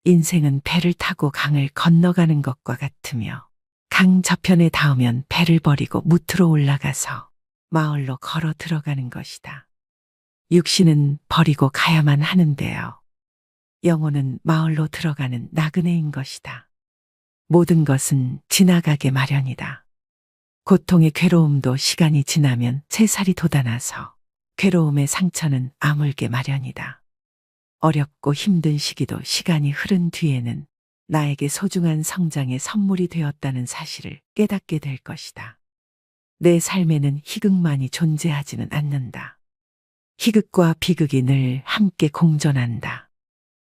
인생은 배를 타고 강을 건너가는 것과 같으며 강 저편에 닿으면 배를 버리고 무트로 올라가서 마을로 걸어 들어가는 것이다. 육신은 버리고 가야만 하는데요. 영혼은 마을로 들어가는 나그네인 것이다. 모든 것은 지나가게 마련이다. 고통의 괴로움도 시간이 지나면 새살이 돋아나서 괴로움의 상처는 아물게 마련이다. 어렵고 힘든 시기도 시간이 흐른 뒤에는 나에게 소중한 성장의 선물이 되었다는 사실을 깨닫게 될 것이다. 내 삶에는 희극만이 존재하지는 않는다. 희극과 비극이 늘 함께 공존한다.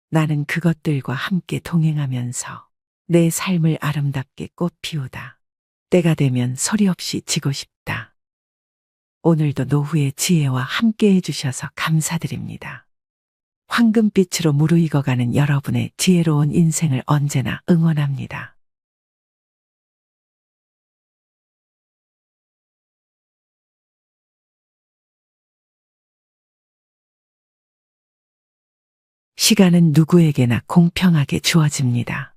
나는 그것들과 함께 동행하면서 내 삶을 아름답게 꽃피우다. 때가 되면 소리 없이 지고 싶다. 오늘도 노후의 지혜와 함께 해주셔서 감사드립니다. 황금빛으로 무르익어가는 여러분의 지혜로운 인생을 언제나 응원합니다. 시간은 누구에게나 공평하게 주어집니다.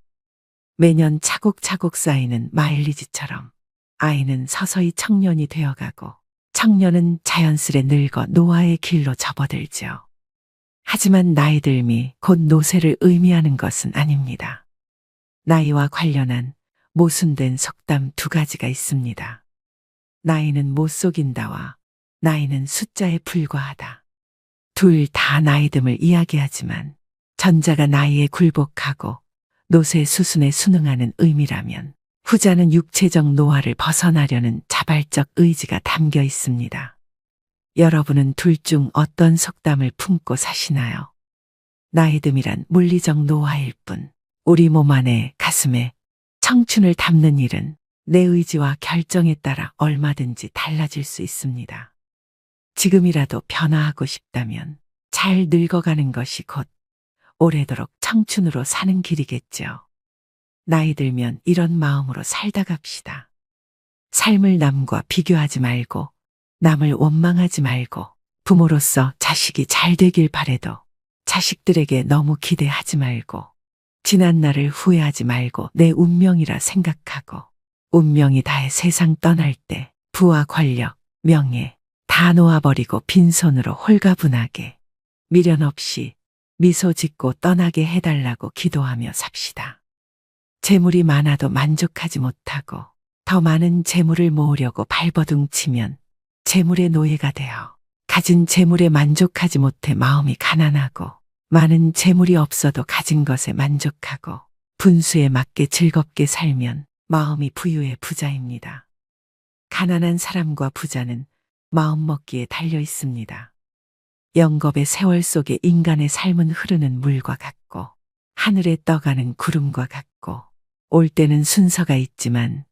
매년 차곡차곡 쌓이는 마일리지처럼 아이는 서서히 청년이 되어가고 청년은 자연스레 늙어 노화의 길로 접어들죠. 하지만 나이 듦이 곧 노쇠를 의미하는 것은 아닙니다. 나이와 관련한 모순된 속담 두 가지가 있습니다. 나이는 못 속인다와 나이는 숫자에 불과하다. 둘 다 나이 듦을 이야기하지만 전자가 나이에 굴복하고 노쇠 수순에 순응하는 의미라면 후자는 육체적 노화를 벗어나려는 자발적 의지가 담겨 있습니다. 여러분은 둘 중 어떤 속담을 품고 사시나요? 나이 듦이란 물리적 노화일 뿐 우리 몸 안에 가슴에 청춘을 담는 일은 내 의지와 결정에 따라 얼마든지 달라질 수 있습니다. 지금이라도 변화하고 싶다면 잘 늙어가는 것이 곧 오래도록 청춘으로 사는 길이겠죠. 나이 들면 이런 마음으로 살다 갑시다. 삶을 남과 비교하지 말고 남을 원망하지 말고 부모로서 자식이 잘 되길 바래도 자식들에게 너무 기대하지 말고 지난 날을 후회하지 말고 내 운명이라 생각하고 운명이 다해 세상 떠날 때 부와 권력, 명예 다 놓아버리고 빈손으로 홀가분하게 미련 없이 미소 짓고 떠나게 해달라고 기도하며 삽시다. 재물이 많아도 만족하지 못하고 더 많은 재물을 모으려고 발버둥치면 재물의 노예가 되어 가진 재물에 만족하지 못해 마음이 가난하고 많은 재물이 없어도 가진 것에 만족하고 분수에 맞게 즐겁게 살면 마음이 부유의 부자입니다. 가난한 사람과 부자는 마음먹기에 달려 있습니다. 영겁의 세월 속에 인간의 삶은 흐르는 물과 같고 하늘에 떠가는 구름과 같고 올 때는 순서가 있지만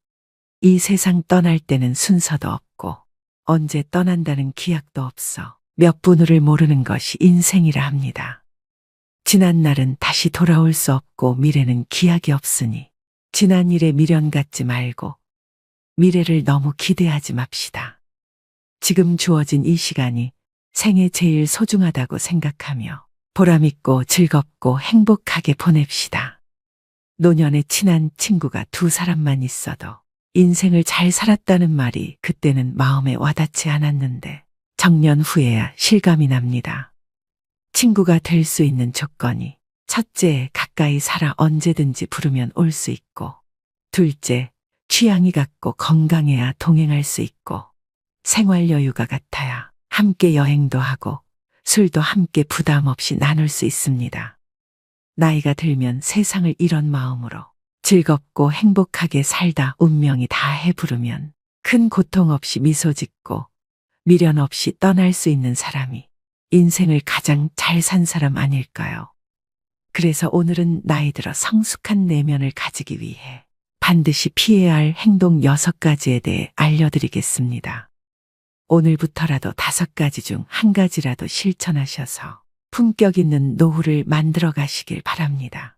이 세상 떠날 때는 순서도 없고 언제 떠난다는 기약도 없어 몇 분을을 모르는 것이 인생이라 합니다. 지난 날은 다시 돌아올 수 없고 미래는 기약이 없으니 지난 일에 미련 갖지 말고 미래를 너무 기대하지 맙시다. 지금 주어진 이 시간이 생애 제일 소중하다고 생각하며 보람있고 즐겁고 행복하게 보냅시다. 노년에 친한 친구가 두 사람만 있어도 인생을 잘 살았다는 말이 그때는 마음에 와닿지 않았는데 정년 후에야 실감이 납니다. 친구가 될 수 있는 조건이 첫째, 가까이 살아 언제든지 부르면 올 수 있고 둘째, 취향이 같고 건강해야 동행할 수 있고 생활 여유가 같아야 함께 여행도 하고 술도 함께 부담 없이 나눌 수 있습니다. 나이가 들면 세상을 이런 마음으로 즐겁고 행복하게 살다 운명이 다해 부르면 큰 고통 없이 미소 짓고 미련 없이 떠날 수 있는 사람이 인생을 가장 잘 산 사람 아닐까요? 그래서 오늘은 나이 들어 성숙한 내면을 가지기 위해 반드시 피해야 할 행동 6가지에 대해 알려드리겠습니다. 오늘부터라도 5가지 중 1가지라도 실천하셔서 품격 있는 노후를 만들어 가시길 바랍니다.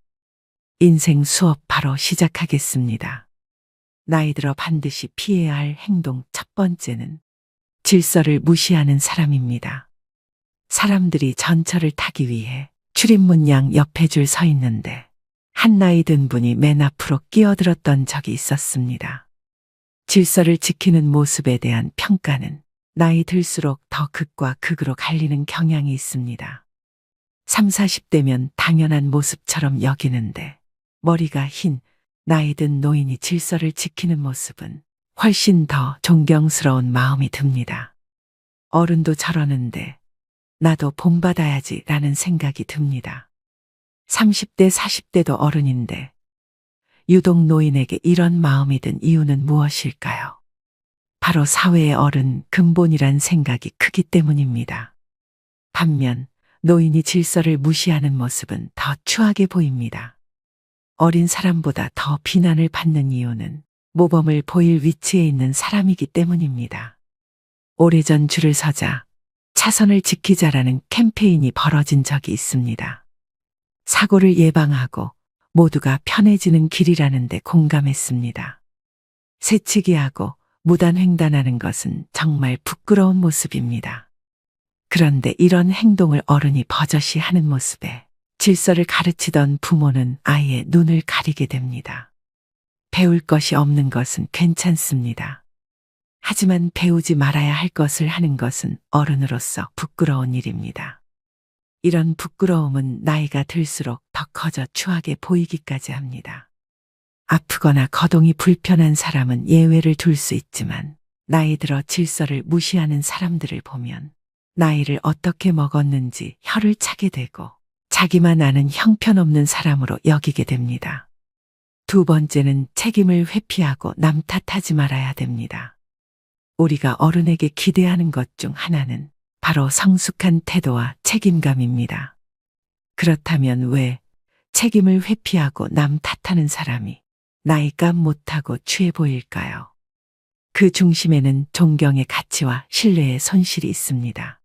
인생 수업 바로 시작하겠습니다. 나이 들어 반드시 피해야 할 행동 첫 번째는 질서를 무시하는 사람입니다. 사람들이 전철을 타기 위해 출입문 양 옆에 줄 서 있는데 한 나이 든 분이 맨 앞으로 끼어들었던 적이 있었습니다. 질서를 지키는 모습에 대한 평가는 나이 들수록 더 극과 극으로 갈리는 경향이 있습니다. 3, 40대면 당연한 모습처럼 여기는데 머리가 흰 나이 든 노인이 질서를 지키는 모습은 훨씬 더 존경스러운 마음이 듭니다. 어른도 저러는데 나도 본받아야지 라는 생각이 듭니다. 30대, 40대도 어른인데 유독 노인에게 이런 마음이 든 이유는 무엇일까요? 바로 사회의 어른 근본이란 생각이 크기 때문입니다. 반면 노인이 질서를 무시하는 모습은 더 추하게 보입니다. 어린 사람보다 더 비난을 받는 이유는 모범을 보일 위치에 있는 사람이기 때문입니다. 오래전 줄을 서자, 차선을 지키자라는 캠페인이 벌어진 적이 있습니다. 사고를 예방하고 모두가 편해지는 길이라는데 공감했습니다. 새치기하고 무단횡단하는 것은 정말 부끄러운 모습입니다. 그런데 이런 행동을 어른이 버젓이 하는 모습에 질서를 가르치던 부모는 아이의 눈을 가리게 됩니다. 배울 것이 없는 것은 괜찮습니다. 하지만 배우지 말아야 할 것을 하는 것은 어른으로서 부끄러운 일입니다. 이런 부끄러움은 나이가 들수록 더 커져 추하게 보이기까지 합니다. 아프거나 거동이 불편한 사람은 예외를 둘 수 있지만 나이 들어 질서를 무시하는 사람들을 보면 나이를 어떻게 먹었는지 혀를 차게 되고 자기만 아는 형편없는 사람으로 여기게 됩니다. 두 번째는 책임을 회피하고 남 탓하지 말아야 됩니다. 우리가 어른에게 기대하는 것 중 하나는 바로 성숙한 태도와 책임감입니다. 그렇다면 왜 책임을 회피하고 남 탓하는 사람이 나이값 못하고 취해 보일까요? 그 중심에는 존경의 가치와 신뢰의 손실이 있습니다.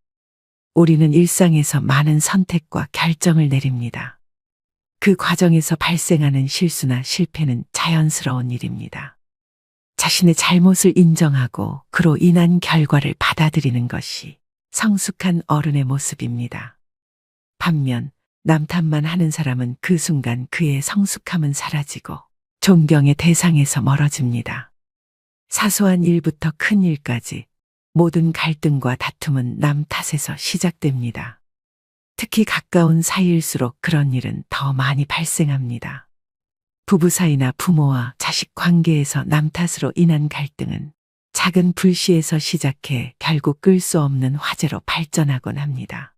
우리는 일상에서 많은 선택과 결정을 내립니다. 그 과정에서 발생하는 실수나 실패는 자연스러운 일입니다. 자신의 잘못을 인정하고 그로 인한 결과를 받아들이는 것이 성숙한 어른의 모습입니다. 반면 남 탓만 하는 사람은 그 순간 그의 성숙함은 사라지고 존경의 대상에서 멀어집니다. 사소한 일부터 큰 일까지 모든 갈등과 다툼은 남 탓에서 시작됩니다. 특히 가까운 사이일수록 그런 일은 더 많이 발생합니다. 부부 사이나 부모와 자식 관계에서 남 탓으로 인한 갈등은 작은 불씨에서 시작해 결국 끌 수 없는 화재로 발전하곤 합니다.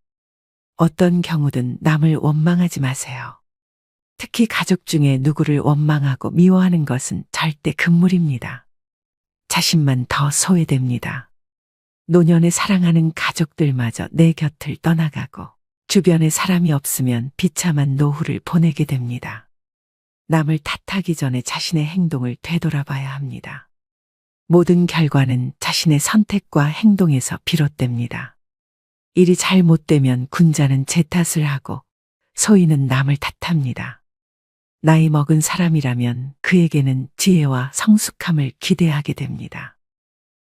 어떤 경우든 남을 원망하지 마세요. 특히 가족 중에 누구를 원망하고 미워하는 것은 절대 금물입니다. 자신만 더 소외됩니다. 노년에 사랑하는 가족들마저 내 곁을 떠나가고 주변에 사람이 없으면 비참한 노후를 보내게 됩니다. 남을 탓하기 전에 자신의 행동을 되돌아봐야 합니다. 모든 결과는 자신의 선택과 행동에서 비롯됩니다. 일이 잘못되면 군자는 제 탓을 하고 소인은 남을 탓합니다. 나이 먹은 사람이라면 그에게는 지혜와 성숙함을 기대하게 됩니다.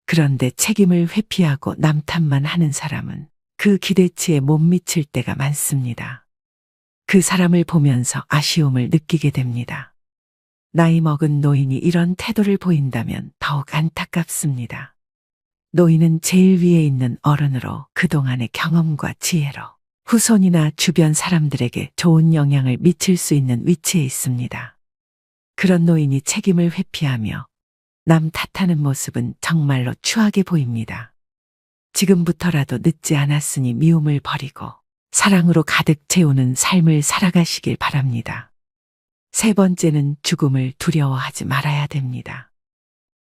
그런데 책임을 회피하고 남 탓만 하는 사람은 그 기대치에 못 미칠 때가 많습니다. 그 사람을 보면서 아쉬움을 느끼게 됩니다. 나이 먹은 노인이 이런 태도를 보인다면 더욱 안타깝습니다. 노인은 제일 위에 있는 어른으로 그동안의 경험과 지혜로 후손이나 주변 사람들에게 좋은 영향을 미칠 수 있는 위치에 있습니다. 그런 노인이 책임을 회피하며 남 탓하는 모습은 정말로 추하게 보입니다. 지금부터라도 늦지 않았으니 미움을 버리고 사랑으로 가득 채우는 삶을 살아가시길 바랍니다. 세 번째는 죽음을 두려워하지 말아야 됩니다.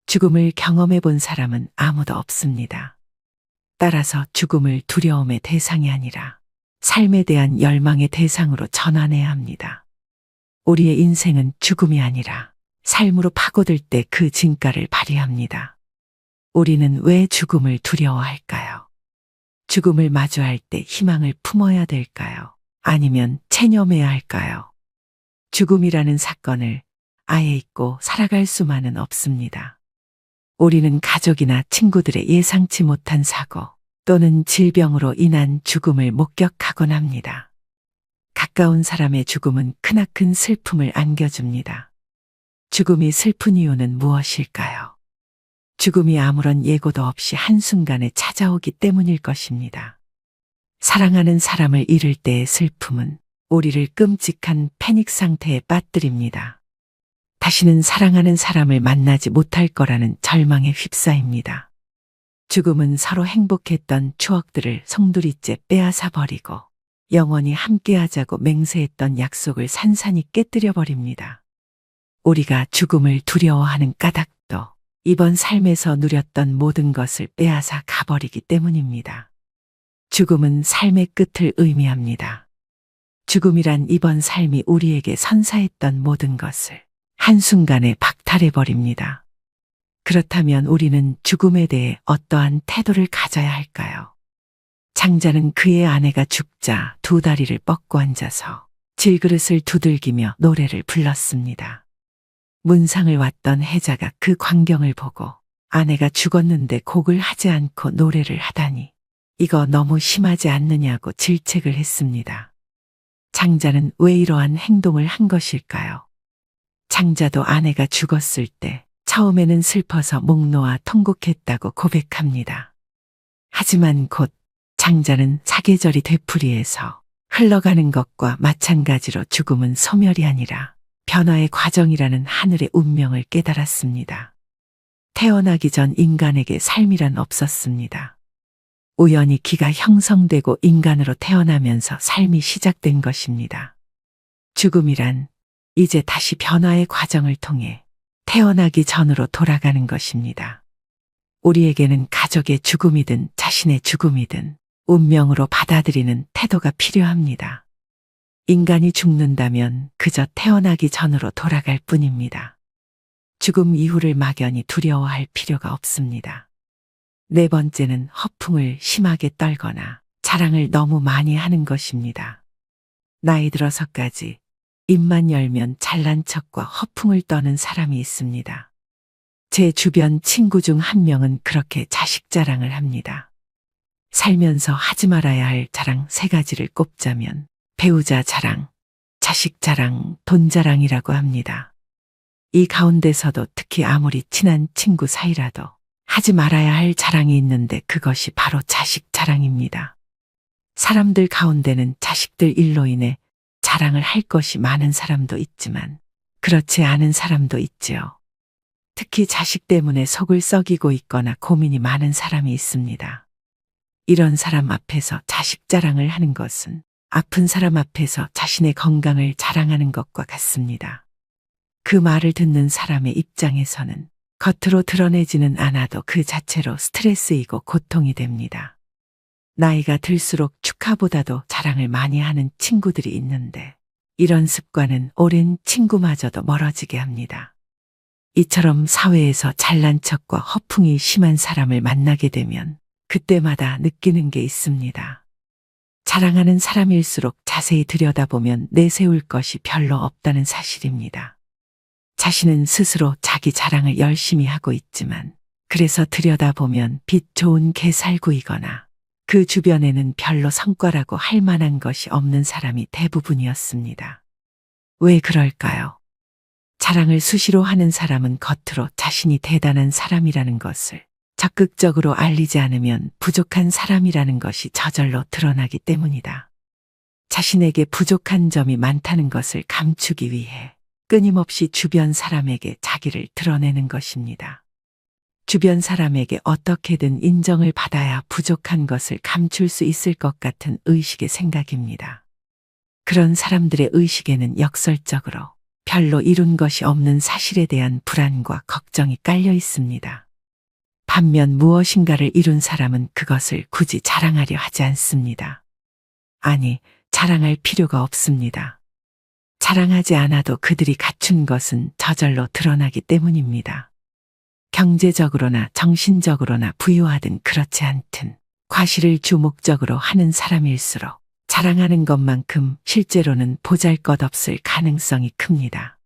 죽음을 경험해 본 사람은 아무도 없습니다. 따라서 죽음을 두려움의 대상이 아니라 삶에 대한 열망의 대상으로 전환해야 합니다. 우리의 인생은 죽음이 아니라 삶으로 파고들 때 그 진가를 발휘합니다. 우리는 왜 죽음을 두려워할까요? 죽음을 마주할 때 희망을 품어야 될까요? 아니면 체념해야 할까요? 죽음이라는 사건을 아예 잊고 살아갈 수만은 없습니다. 우리는 가족이나 친구들의 예상치 못한 사고 또는 질병으로 인한 죽음을 목격하곤 합니다. 가까운 사람의 죽음은 크나큰 슬픔을 안겨줍니다. 죽음이 슬픈 이유는 무엇일까요? 죽음이 아무런 예고도 없이 한순간에 찾아오기 때문일 것입니다. 사랑하는 사람을 잃을 때의 슬픔은 우리를 끔찍한 패닉 상태에 빠뜨립니다. 다시는 사랑하는 사람을 만나지 못할 거라는 절망에 휩싸입니다. 죽음은 서로 행복했던 추억들을 송두리째 빼앗아 버리고 영원히 함께하자고 맹세했던 약속을 산산이 깨뜨려 버립니다. 우리가 죽음을 두려워하는 까닭도 이번 삶에서 누렸던 모든 것을 빼앗아 가버리기 때문입니다. 죽음은 삶의 끝을 의미합니다. 죽음이란 이번 삶이 우리에게 선사했던 모든 것을 한순간에 박탈해 버립니다. 그렇다면 우리는 죽음에 대해 어떠한 태도를 가져야 할까요? 장자는 그의 아내가 죽자 두 다리를 뻗고 앉아서 질그릇을 두들기며 노래를 불렀습니다. 문상을 왔던 해자가 그 광경을 보고 아내가 죽었는데 곡을 하지 않고 노래를 하다니 이거 너무 심하지 않느냐고 질책을 했습니다. 장자는 왜 이러한 행동을 한 것일까요? 장자도 아내가 죽었을 때 처음에는 슬퍼서 목 놓아 통곡했다고 고백합니다. 하지만 곧 장자는 사계절이 되풀이해서 흘러가는 것과 마찬가지로 죽음은 소멸이 아니라 변화의 과정이라는 하늘의 운명을 깨달았습니다. 태어나기 전 인간에게 삶이란 없었습니다. 우연히 기가 형성되고 인간으로 태어나면서 삶이 시작된 것입니다. 죽음이란 이제 다시 변화의 과정을 통해 태어나기 전으로 돌아가는 것입니다. 우리에게는 가족의 죽음이든 자신의 죽음이든 운명으로 받아들이는 태도가 필요합니다. 인간이 죽는다면 그저 태어나기 전으로 돌아갈 뿐입니다. 죽음 이후를 막연히 두려워할 필요가 없습니다. 네 번째는 허풍을 심하게 떨거나 자랑을 너무 많이 하는 것입니다. 나이 들어서까지 입만 열면 잘난 척과 허풍을 떠는 사람이 있습니다. 제 주변 친구 중 한 명은 그렇게 자식 자랑을 합니다. 살면서 하지 말아야 할 자랑 3가지를 꼽자면 배우자 자랑, 자식 자랑, 돈 자랑이라고 합니다. 이 가운데서도 특히 아무리 친한 친구 사이라도 하지 말아야 할 자랑이 있는데 그것이 바로 자식 자랑입니다. 사람들 가운데는 자식들 일로 인해 자랑을 할 것이 많은 사람도 있지만 그렇지 않은 사람도 있지요. 특히 자식 때문에 속을 썩이고 있거나 고민이 많은 사람이 있습니다. 이런 사람 앞에서 자식 자랑을 하는 것은 아픈 사람 앞에서 자신의 건강을 자랑하는 것과 같습니다. 그 말을 듣는 사람의 입장에서는 겉으로 드러내지는 않아도 그 자체로 스트레스이고 고통이 됩니다. 나이가 들수록 축하보다도 자랑을 많이 하는 친구들이 있는데 이런 습관은 오랜 친구마저도 멀어지게 합니다. 이처럼 사회에서 잘난 척과 허풍이 심한 사람을 만나게 되면 그때마다 느끼는 게 있습니다. 자랑하는 사람일수록 자세히 들여다보면 내세울 것이 별로 없다는 사실입니다. 자신은 스스로 자기 자랑을 열심히 하고 있지만 그래서 들여다보면 빛 좋은 개살구이거나 그 주변에는 별로 성과라고 할 만한 것이 없는 사람이 대부분이었습니다. 왜 그럴까요? 자랑을 수시로 하는 사람은 겉으로 자신이 대단한 사람이라는 것을 적극적으로 알리지 않으면 부족한 사람이라는 것이 저절로 드러나기 때문이다. 자신에게 부족한 점이 많다는 것을 감추기 위해 끊임없이 주변 사람에게 자기를 드러내는 것입니다. 주변 사람에게 어떻게든 인정을 받아야 부족한 것을 감출 수 있을 것 같은 의식의 생각입니다. 그런 사람들의 의식에는 역설적으로 별로 이룬 것이 없는 사실에 대한 불안과 걱정이 깔려 있습니다. 반면 무엇인가를 이룬 사람은 그것을 굳이 자랑하려 하지 않습니다. 아니, 자랑할 필요가 없습니다. 자랑하지 않아도 그들이 갖춘 것은 저절로 드러나기 때문입니다. 경제적으로나 정신적으로나 부유하든 그렇지 않든 과시를 주목적으로 하는 사람일수록 자랑하는 것만큼 실제로는 보잘것없을 가능성이 큽니다.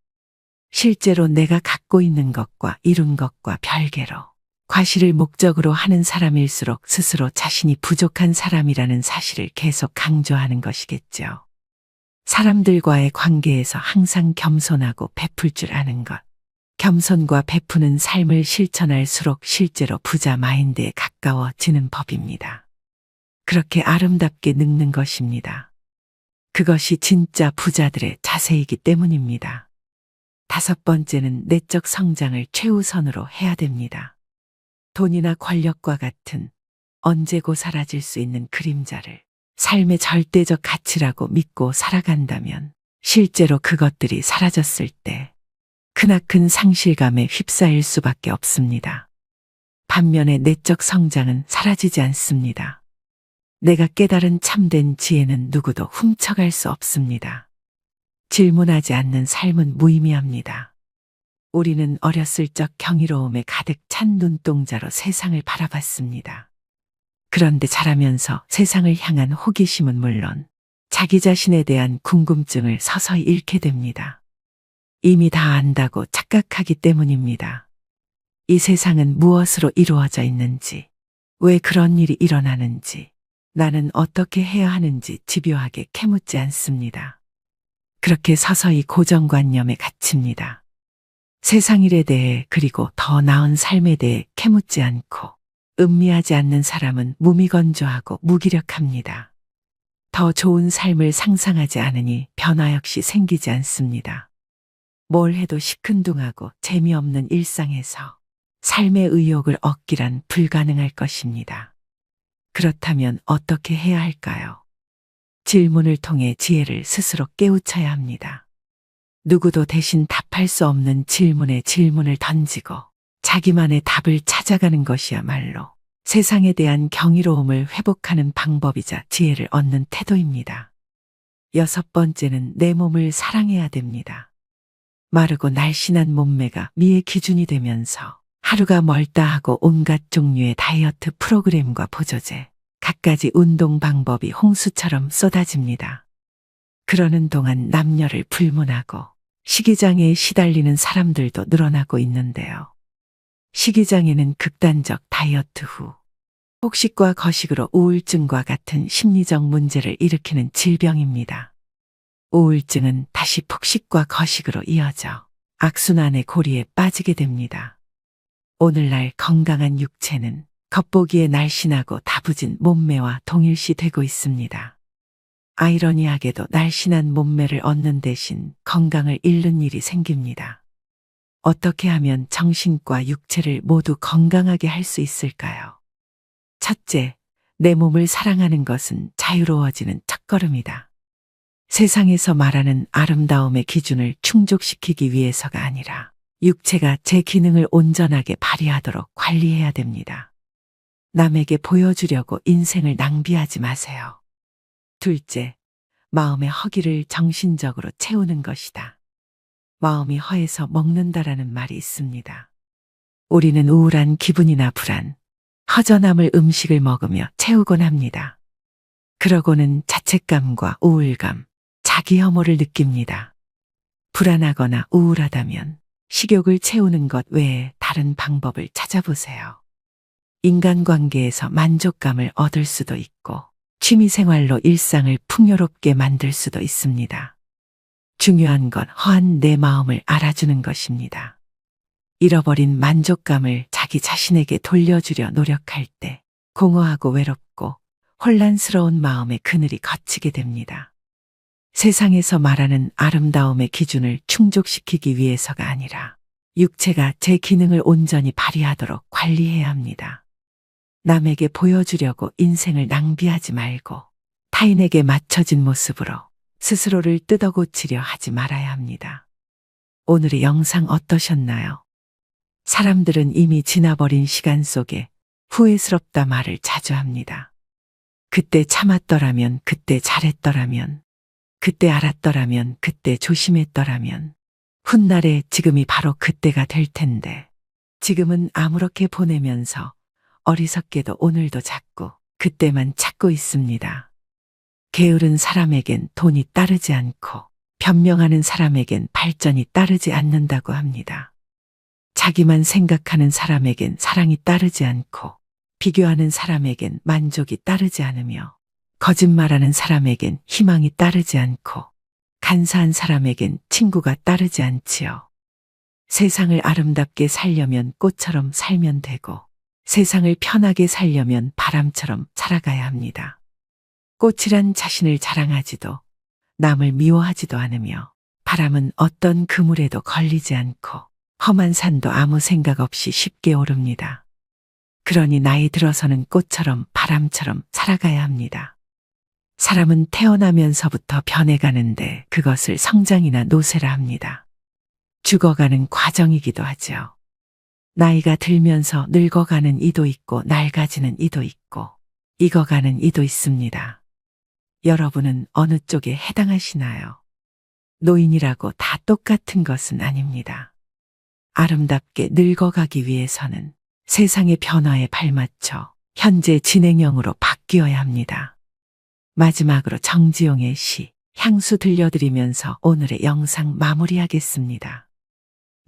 실제로 내가 갖고 있는 것과 이룬 것과 별개로 과시를 목적으로 하는 사람일수록 스스로 자신이 부족한 사람이라는 사실을 계속 강조하는 것이겠죠. 사람들과의 관계에서 항상 겸손하고 베풀 줄 아는 것, 겸손과 베푸는 삶을 실천할수록 실제로 부자 마인드에 가까워지는 법입니다. 그렇게 아름답게 늙는 것입니다. 그것이 진짜 부자들의 자세이기 때문입니다. 5번째는 내적 성장을 최우선으로 해야 됩니다. 돈이나 권력과 같은 언제고 사라질 수 있는 그림자를 삶의 절대적 가치라고 믿고 살아간다면 실제로 그것들이 사라졌을 때 크나큰 상실감에 휩싸일 수밖에 없습니다. 반면에 내적 성장은 사라지지 않습니다. 내가 깨달은 참된 지혜는 누구도 훔쳐갈 수 없습니다. 질문하지 않는 삶은 무의미합니다. 우리는 어렸을 적 경이로움에 가득 찬 눈동자로 세상을 바라봤습니다. 그런데 자라면서 세상을 향한 호기심은 물론 자기 자신에 대한 궁금증을 서서히 잃게 됩니다. 이미 다 안다고 착각하기 때문입니다. 이 세상은 무엇으로 이루어져 있는지, 왜 그런 일이 일어나는지, 나는 어떻게 해야 하는지 집요하게 캐묻지 않습니다. 그렇게 서서히 고정관념에 갇힙니다. 세상 일에 대해 그리고 더 나은 삶에 대해 캐묻지 않고 음미하지 않는 사람은 무미건조하고 무기력합니다. 더 좋은 삶을 상상하지 않으니 변화 역시 생기지 않습니다. 뭘 해도 시큰둥하고 재미없는 일상에서 삶의 의욕을 얻기란 불가능할 것입니다. 그렇다면 어떻게 해야 할까요? 질문을 통해 지혜를 스스로 깨우쳐야 합니다. 누구도 대신 답할 수 없는 질문에 질문을 던지고 자기만의 답을 찾아가는 것이야말로 세상에 대한 경이로움을 회복하는 방법이자 지혜를 얻는 태도입니다. 6번째는 내 몸을 사랑해야 됩니다. 마르고 날씬한 몸매가 미의 기준이 되면서 하루가 멀다 하고 온갖 종류의 다이어트 프로그램과 보조제, 갖가지 운동 방법이 홍수처럼 쏟아집니다. 그러는 동안 남녀를 불문하고 식이장애에 시달리는 사람들도 늘어나고 있는데요. 식이장애는 극단적 다이어트 후 폭식과 거식으로 우울증과 같은 심리적 문제를 일으키는 질병입니다. 우울증은 다시 폭식과 거식으로 이어져 악순환의 고리에 빠지게 됩니다. 오늘날 건강한 육체는 겉보기에 날씬하고 다부진 몸매와 동일시 되고 있습니다. 아이러니하게도 날씬한 몸매를 얻는 대신 건강을 잃는 일이 생깁니다. 어떻게 하면 정신과 육체를 모두 건강하게 할 수 있을까요? 첫째, 내 몸을 사랑하는 것은 자유로워지는 첫걸음이다. 세상에서 말하는 아름다움의 기준을 충족시키기 위해서가 아니라 육체가 제 기능을 온전하게 발휘하도록 관리해야 됩니다. 남에게 보여주려고 인생을 낭비하지 마세요. 둘째, 마음의 허기를 정신적으로 채우는 것이다. 마음이 허해서 먹는다라는 말이 있습니다. 우리는 우울한 기분이나 불안, 허전함을 음식을 먹으며 채우곤 합니다. 그러고는 자책감과 우울감, 자기 혐오를 느낍니다. 불안하거나 우울하다면 식욕을 채우는 것 외에 다른 방법을 찾아보세요. 인간관계에서 만족감을 얻을 수도 있고 취미생활로 일상을 풍요롭게 만들 수도 있습니다. 중요한 건 허한 내 마음을 알아주는 것입니다. 잃어버린 만족감을 자기 자신에게 돌려주려 노력할 때 공허하고 외롭고 혼란스러운 마음의 그늘이 걷히게 됩니다. 세상에서 말하는 아름다움의 기준을 충족시키기 위해서가 아니라 육체가 제 기능을 온전히 발휘하도록 관리해야 합니다. 남에게 보여주려고 인생을 낭비하지 말고 타인에게 맞춰진 모습으로 스스로를 뜯어고치려 하지 말아야 합니다. 오늘의 영상 어떠셨나요? 사람들은 이미 지나버린 시간 속에 후회스럽다 말을 자주 합니다. 그때 참았더라면, 그때 잘했더라면, 그때 알았더라면, 그때 조심했더라면, 훗날에 지금이 바로 그때가 될 텐데, 지금은 아무렇게 보내면서 어리석게도 오늘도 자꾸 그때만 찾고 있습니다. 게으른 사람에겐 돈이 따르지 않고 변명하는 사람에겐 발전이 따르지 않는다고 합니다. 자기만 생각하는 사람에겐 사랑이 따르지 않고 비교하는 사람에겐 만족이 따르지 않으며 거짓말하는 사람에겐 희망이 따르지 않고 간사한 사람에겐 친구가 따르지 않지요. 세상을 아름답게 살려면 꽃처럼 살면 되고 세상을 편하게 살려면 바람처럼 살아가야 합니다. 꽃이란 자신을 자랑하지도 남을 미워하지도 않으며 바람은 어떤 그물에도 걸리지 않고 험한 산도 아무 생각 없이 쉽게 오릅니다. 그러니 나이 들어서는 꽃처럼 바람처럼 살아가야 합니다. 사람은 태어나면서부터 변해가는데 그것을 성장이나 노쇠라 합니다. 죽어가는 과정이기도 하죠. 나이가 들면서 늙어가는 이도 있고 낡아지는 이도 있고 익어가는 이도 있습니다. 여러분은 어느 쪽에 해당하시나요? 노인이라고 다 똑같은 것은 아닙니다. 아름답게 늙어가기 위해서는 세상의 변화에 발맞춰 현재 진행형으로 바뀌어야 합니다. 마지막으로 정지용의 시 향수 들려드리면서 오늘의 영상 마무리하겠습니다.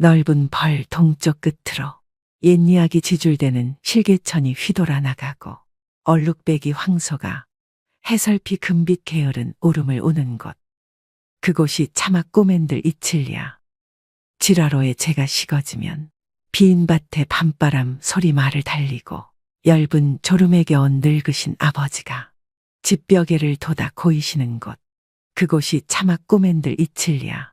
넓은 벌 동쪽 끝으로 옛 이야기 지줄대는 실개천이 휘돌아 나가고 얼룩배기 황소가 해설피 금빛 게으른 울음을 우는 곳. 그곳이 차마 꼬맨들 이칠리야. 지라로에 재가 식어지면 빈 밭에 밤바람 소리 말을 달리고 엷은 졸음에 겨운 늙으신 아버지가 집벽에를 돋아 고이시는 곳. 그곳이 차마 꼬맨들 이칠리야.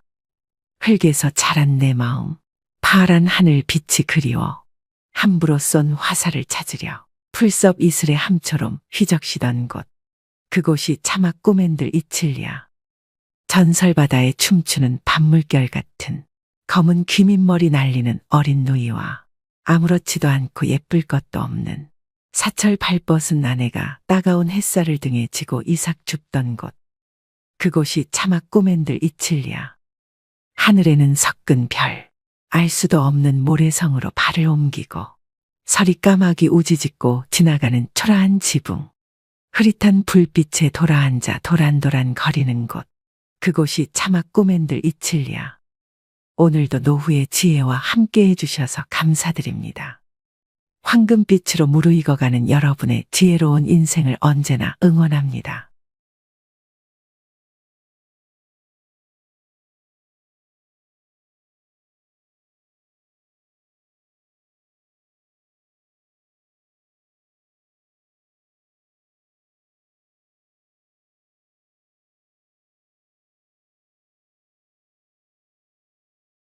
흙에서 자란 내 마음, 파란 하늘 빛이 그리워 함부로 쏜 화살을 찾으려 풀섭 이슬의 함초롬 휘적시던 곳. 그곳이 차마 꼬맨들 이칠리야. 전설바다에 춤추는 밤물결 같은 검은 귀밑머리 날리는 어린 누이와 아무렇지도 않고 예쁠 것도 없는 사철 발벗은 아내가 따가운 햇살을 등에 지고 이삭 줍던 곳. 그곳이 차마 꼬맨들 이칠리야. 하늘에는 섞은 별, 알 수도 없는 모래성으로 발을 옮기고 서리 까마귀 우지짓고 지나가는 초라한 지붕. 흐릿한 불빛에 돌아앉아 도란도란 거리는 곳. 그곳이 차마 꼬맨들 이칠리야. 오늘도 노후의 지혜와 함께 해주셔서 감사드립니다. 황금빛으로 무르익어가는 여러분의 지혜로운 인생을 언제나 응원합니다.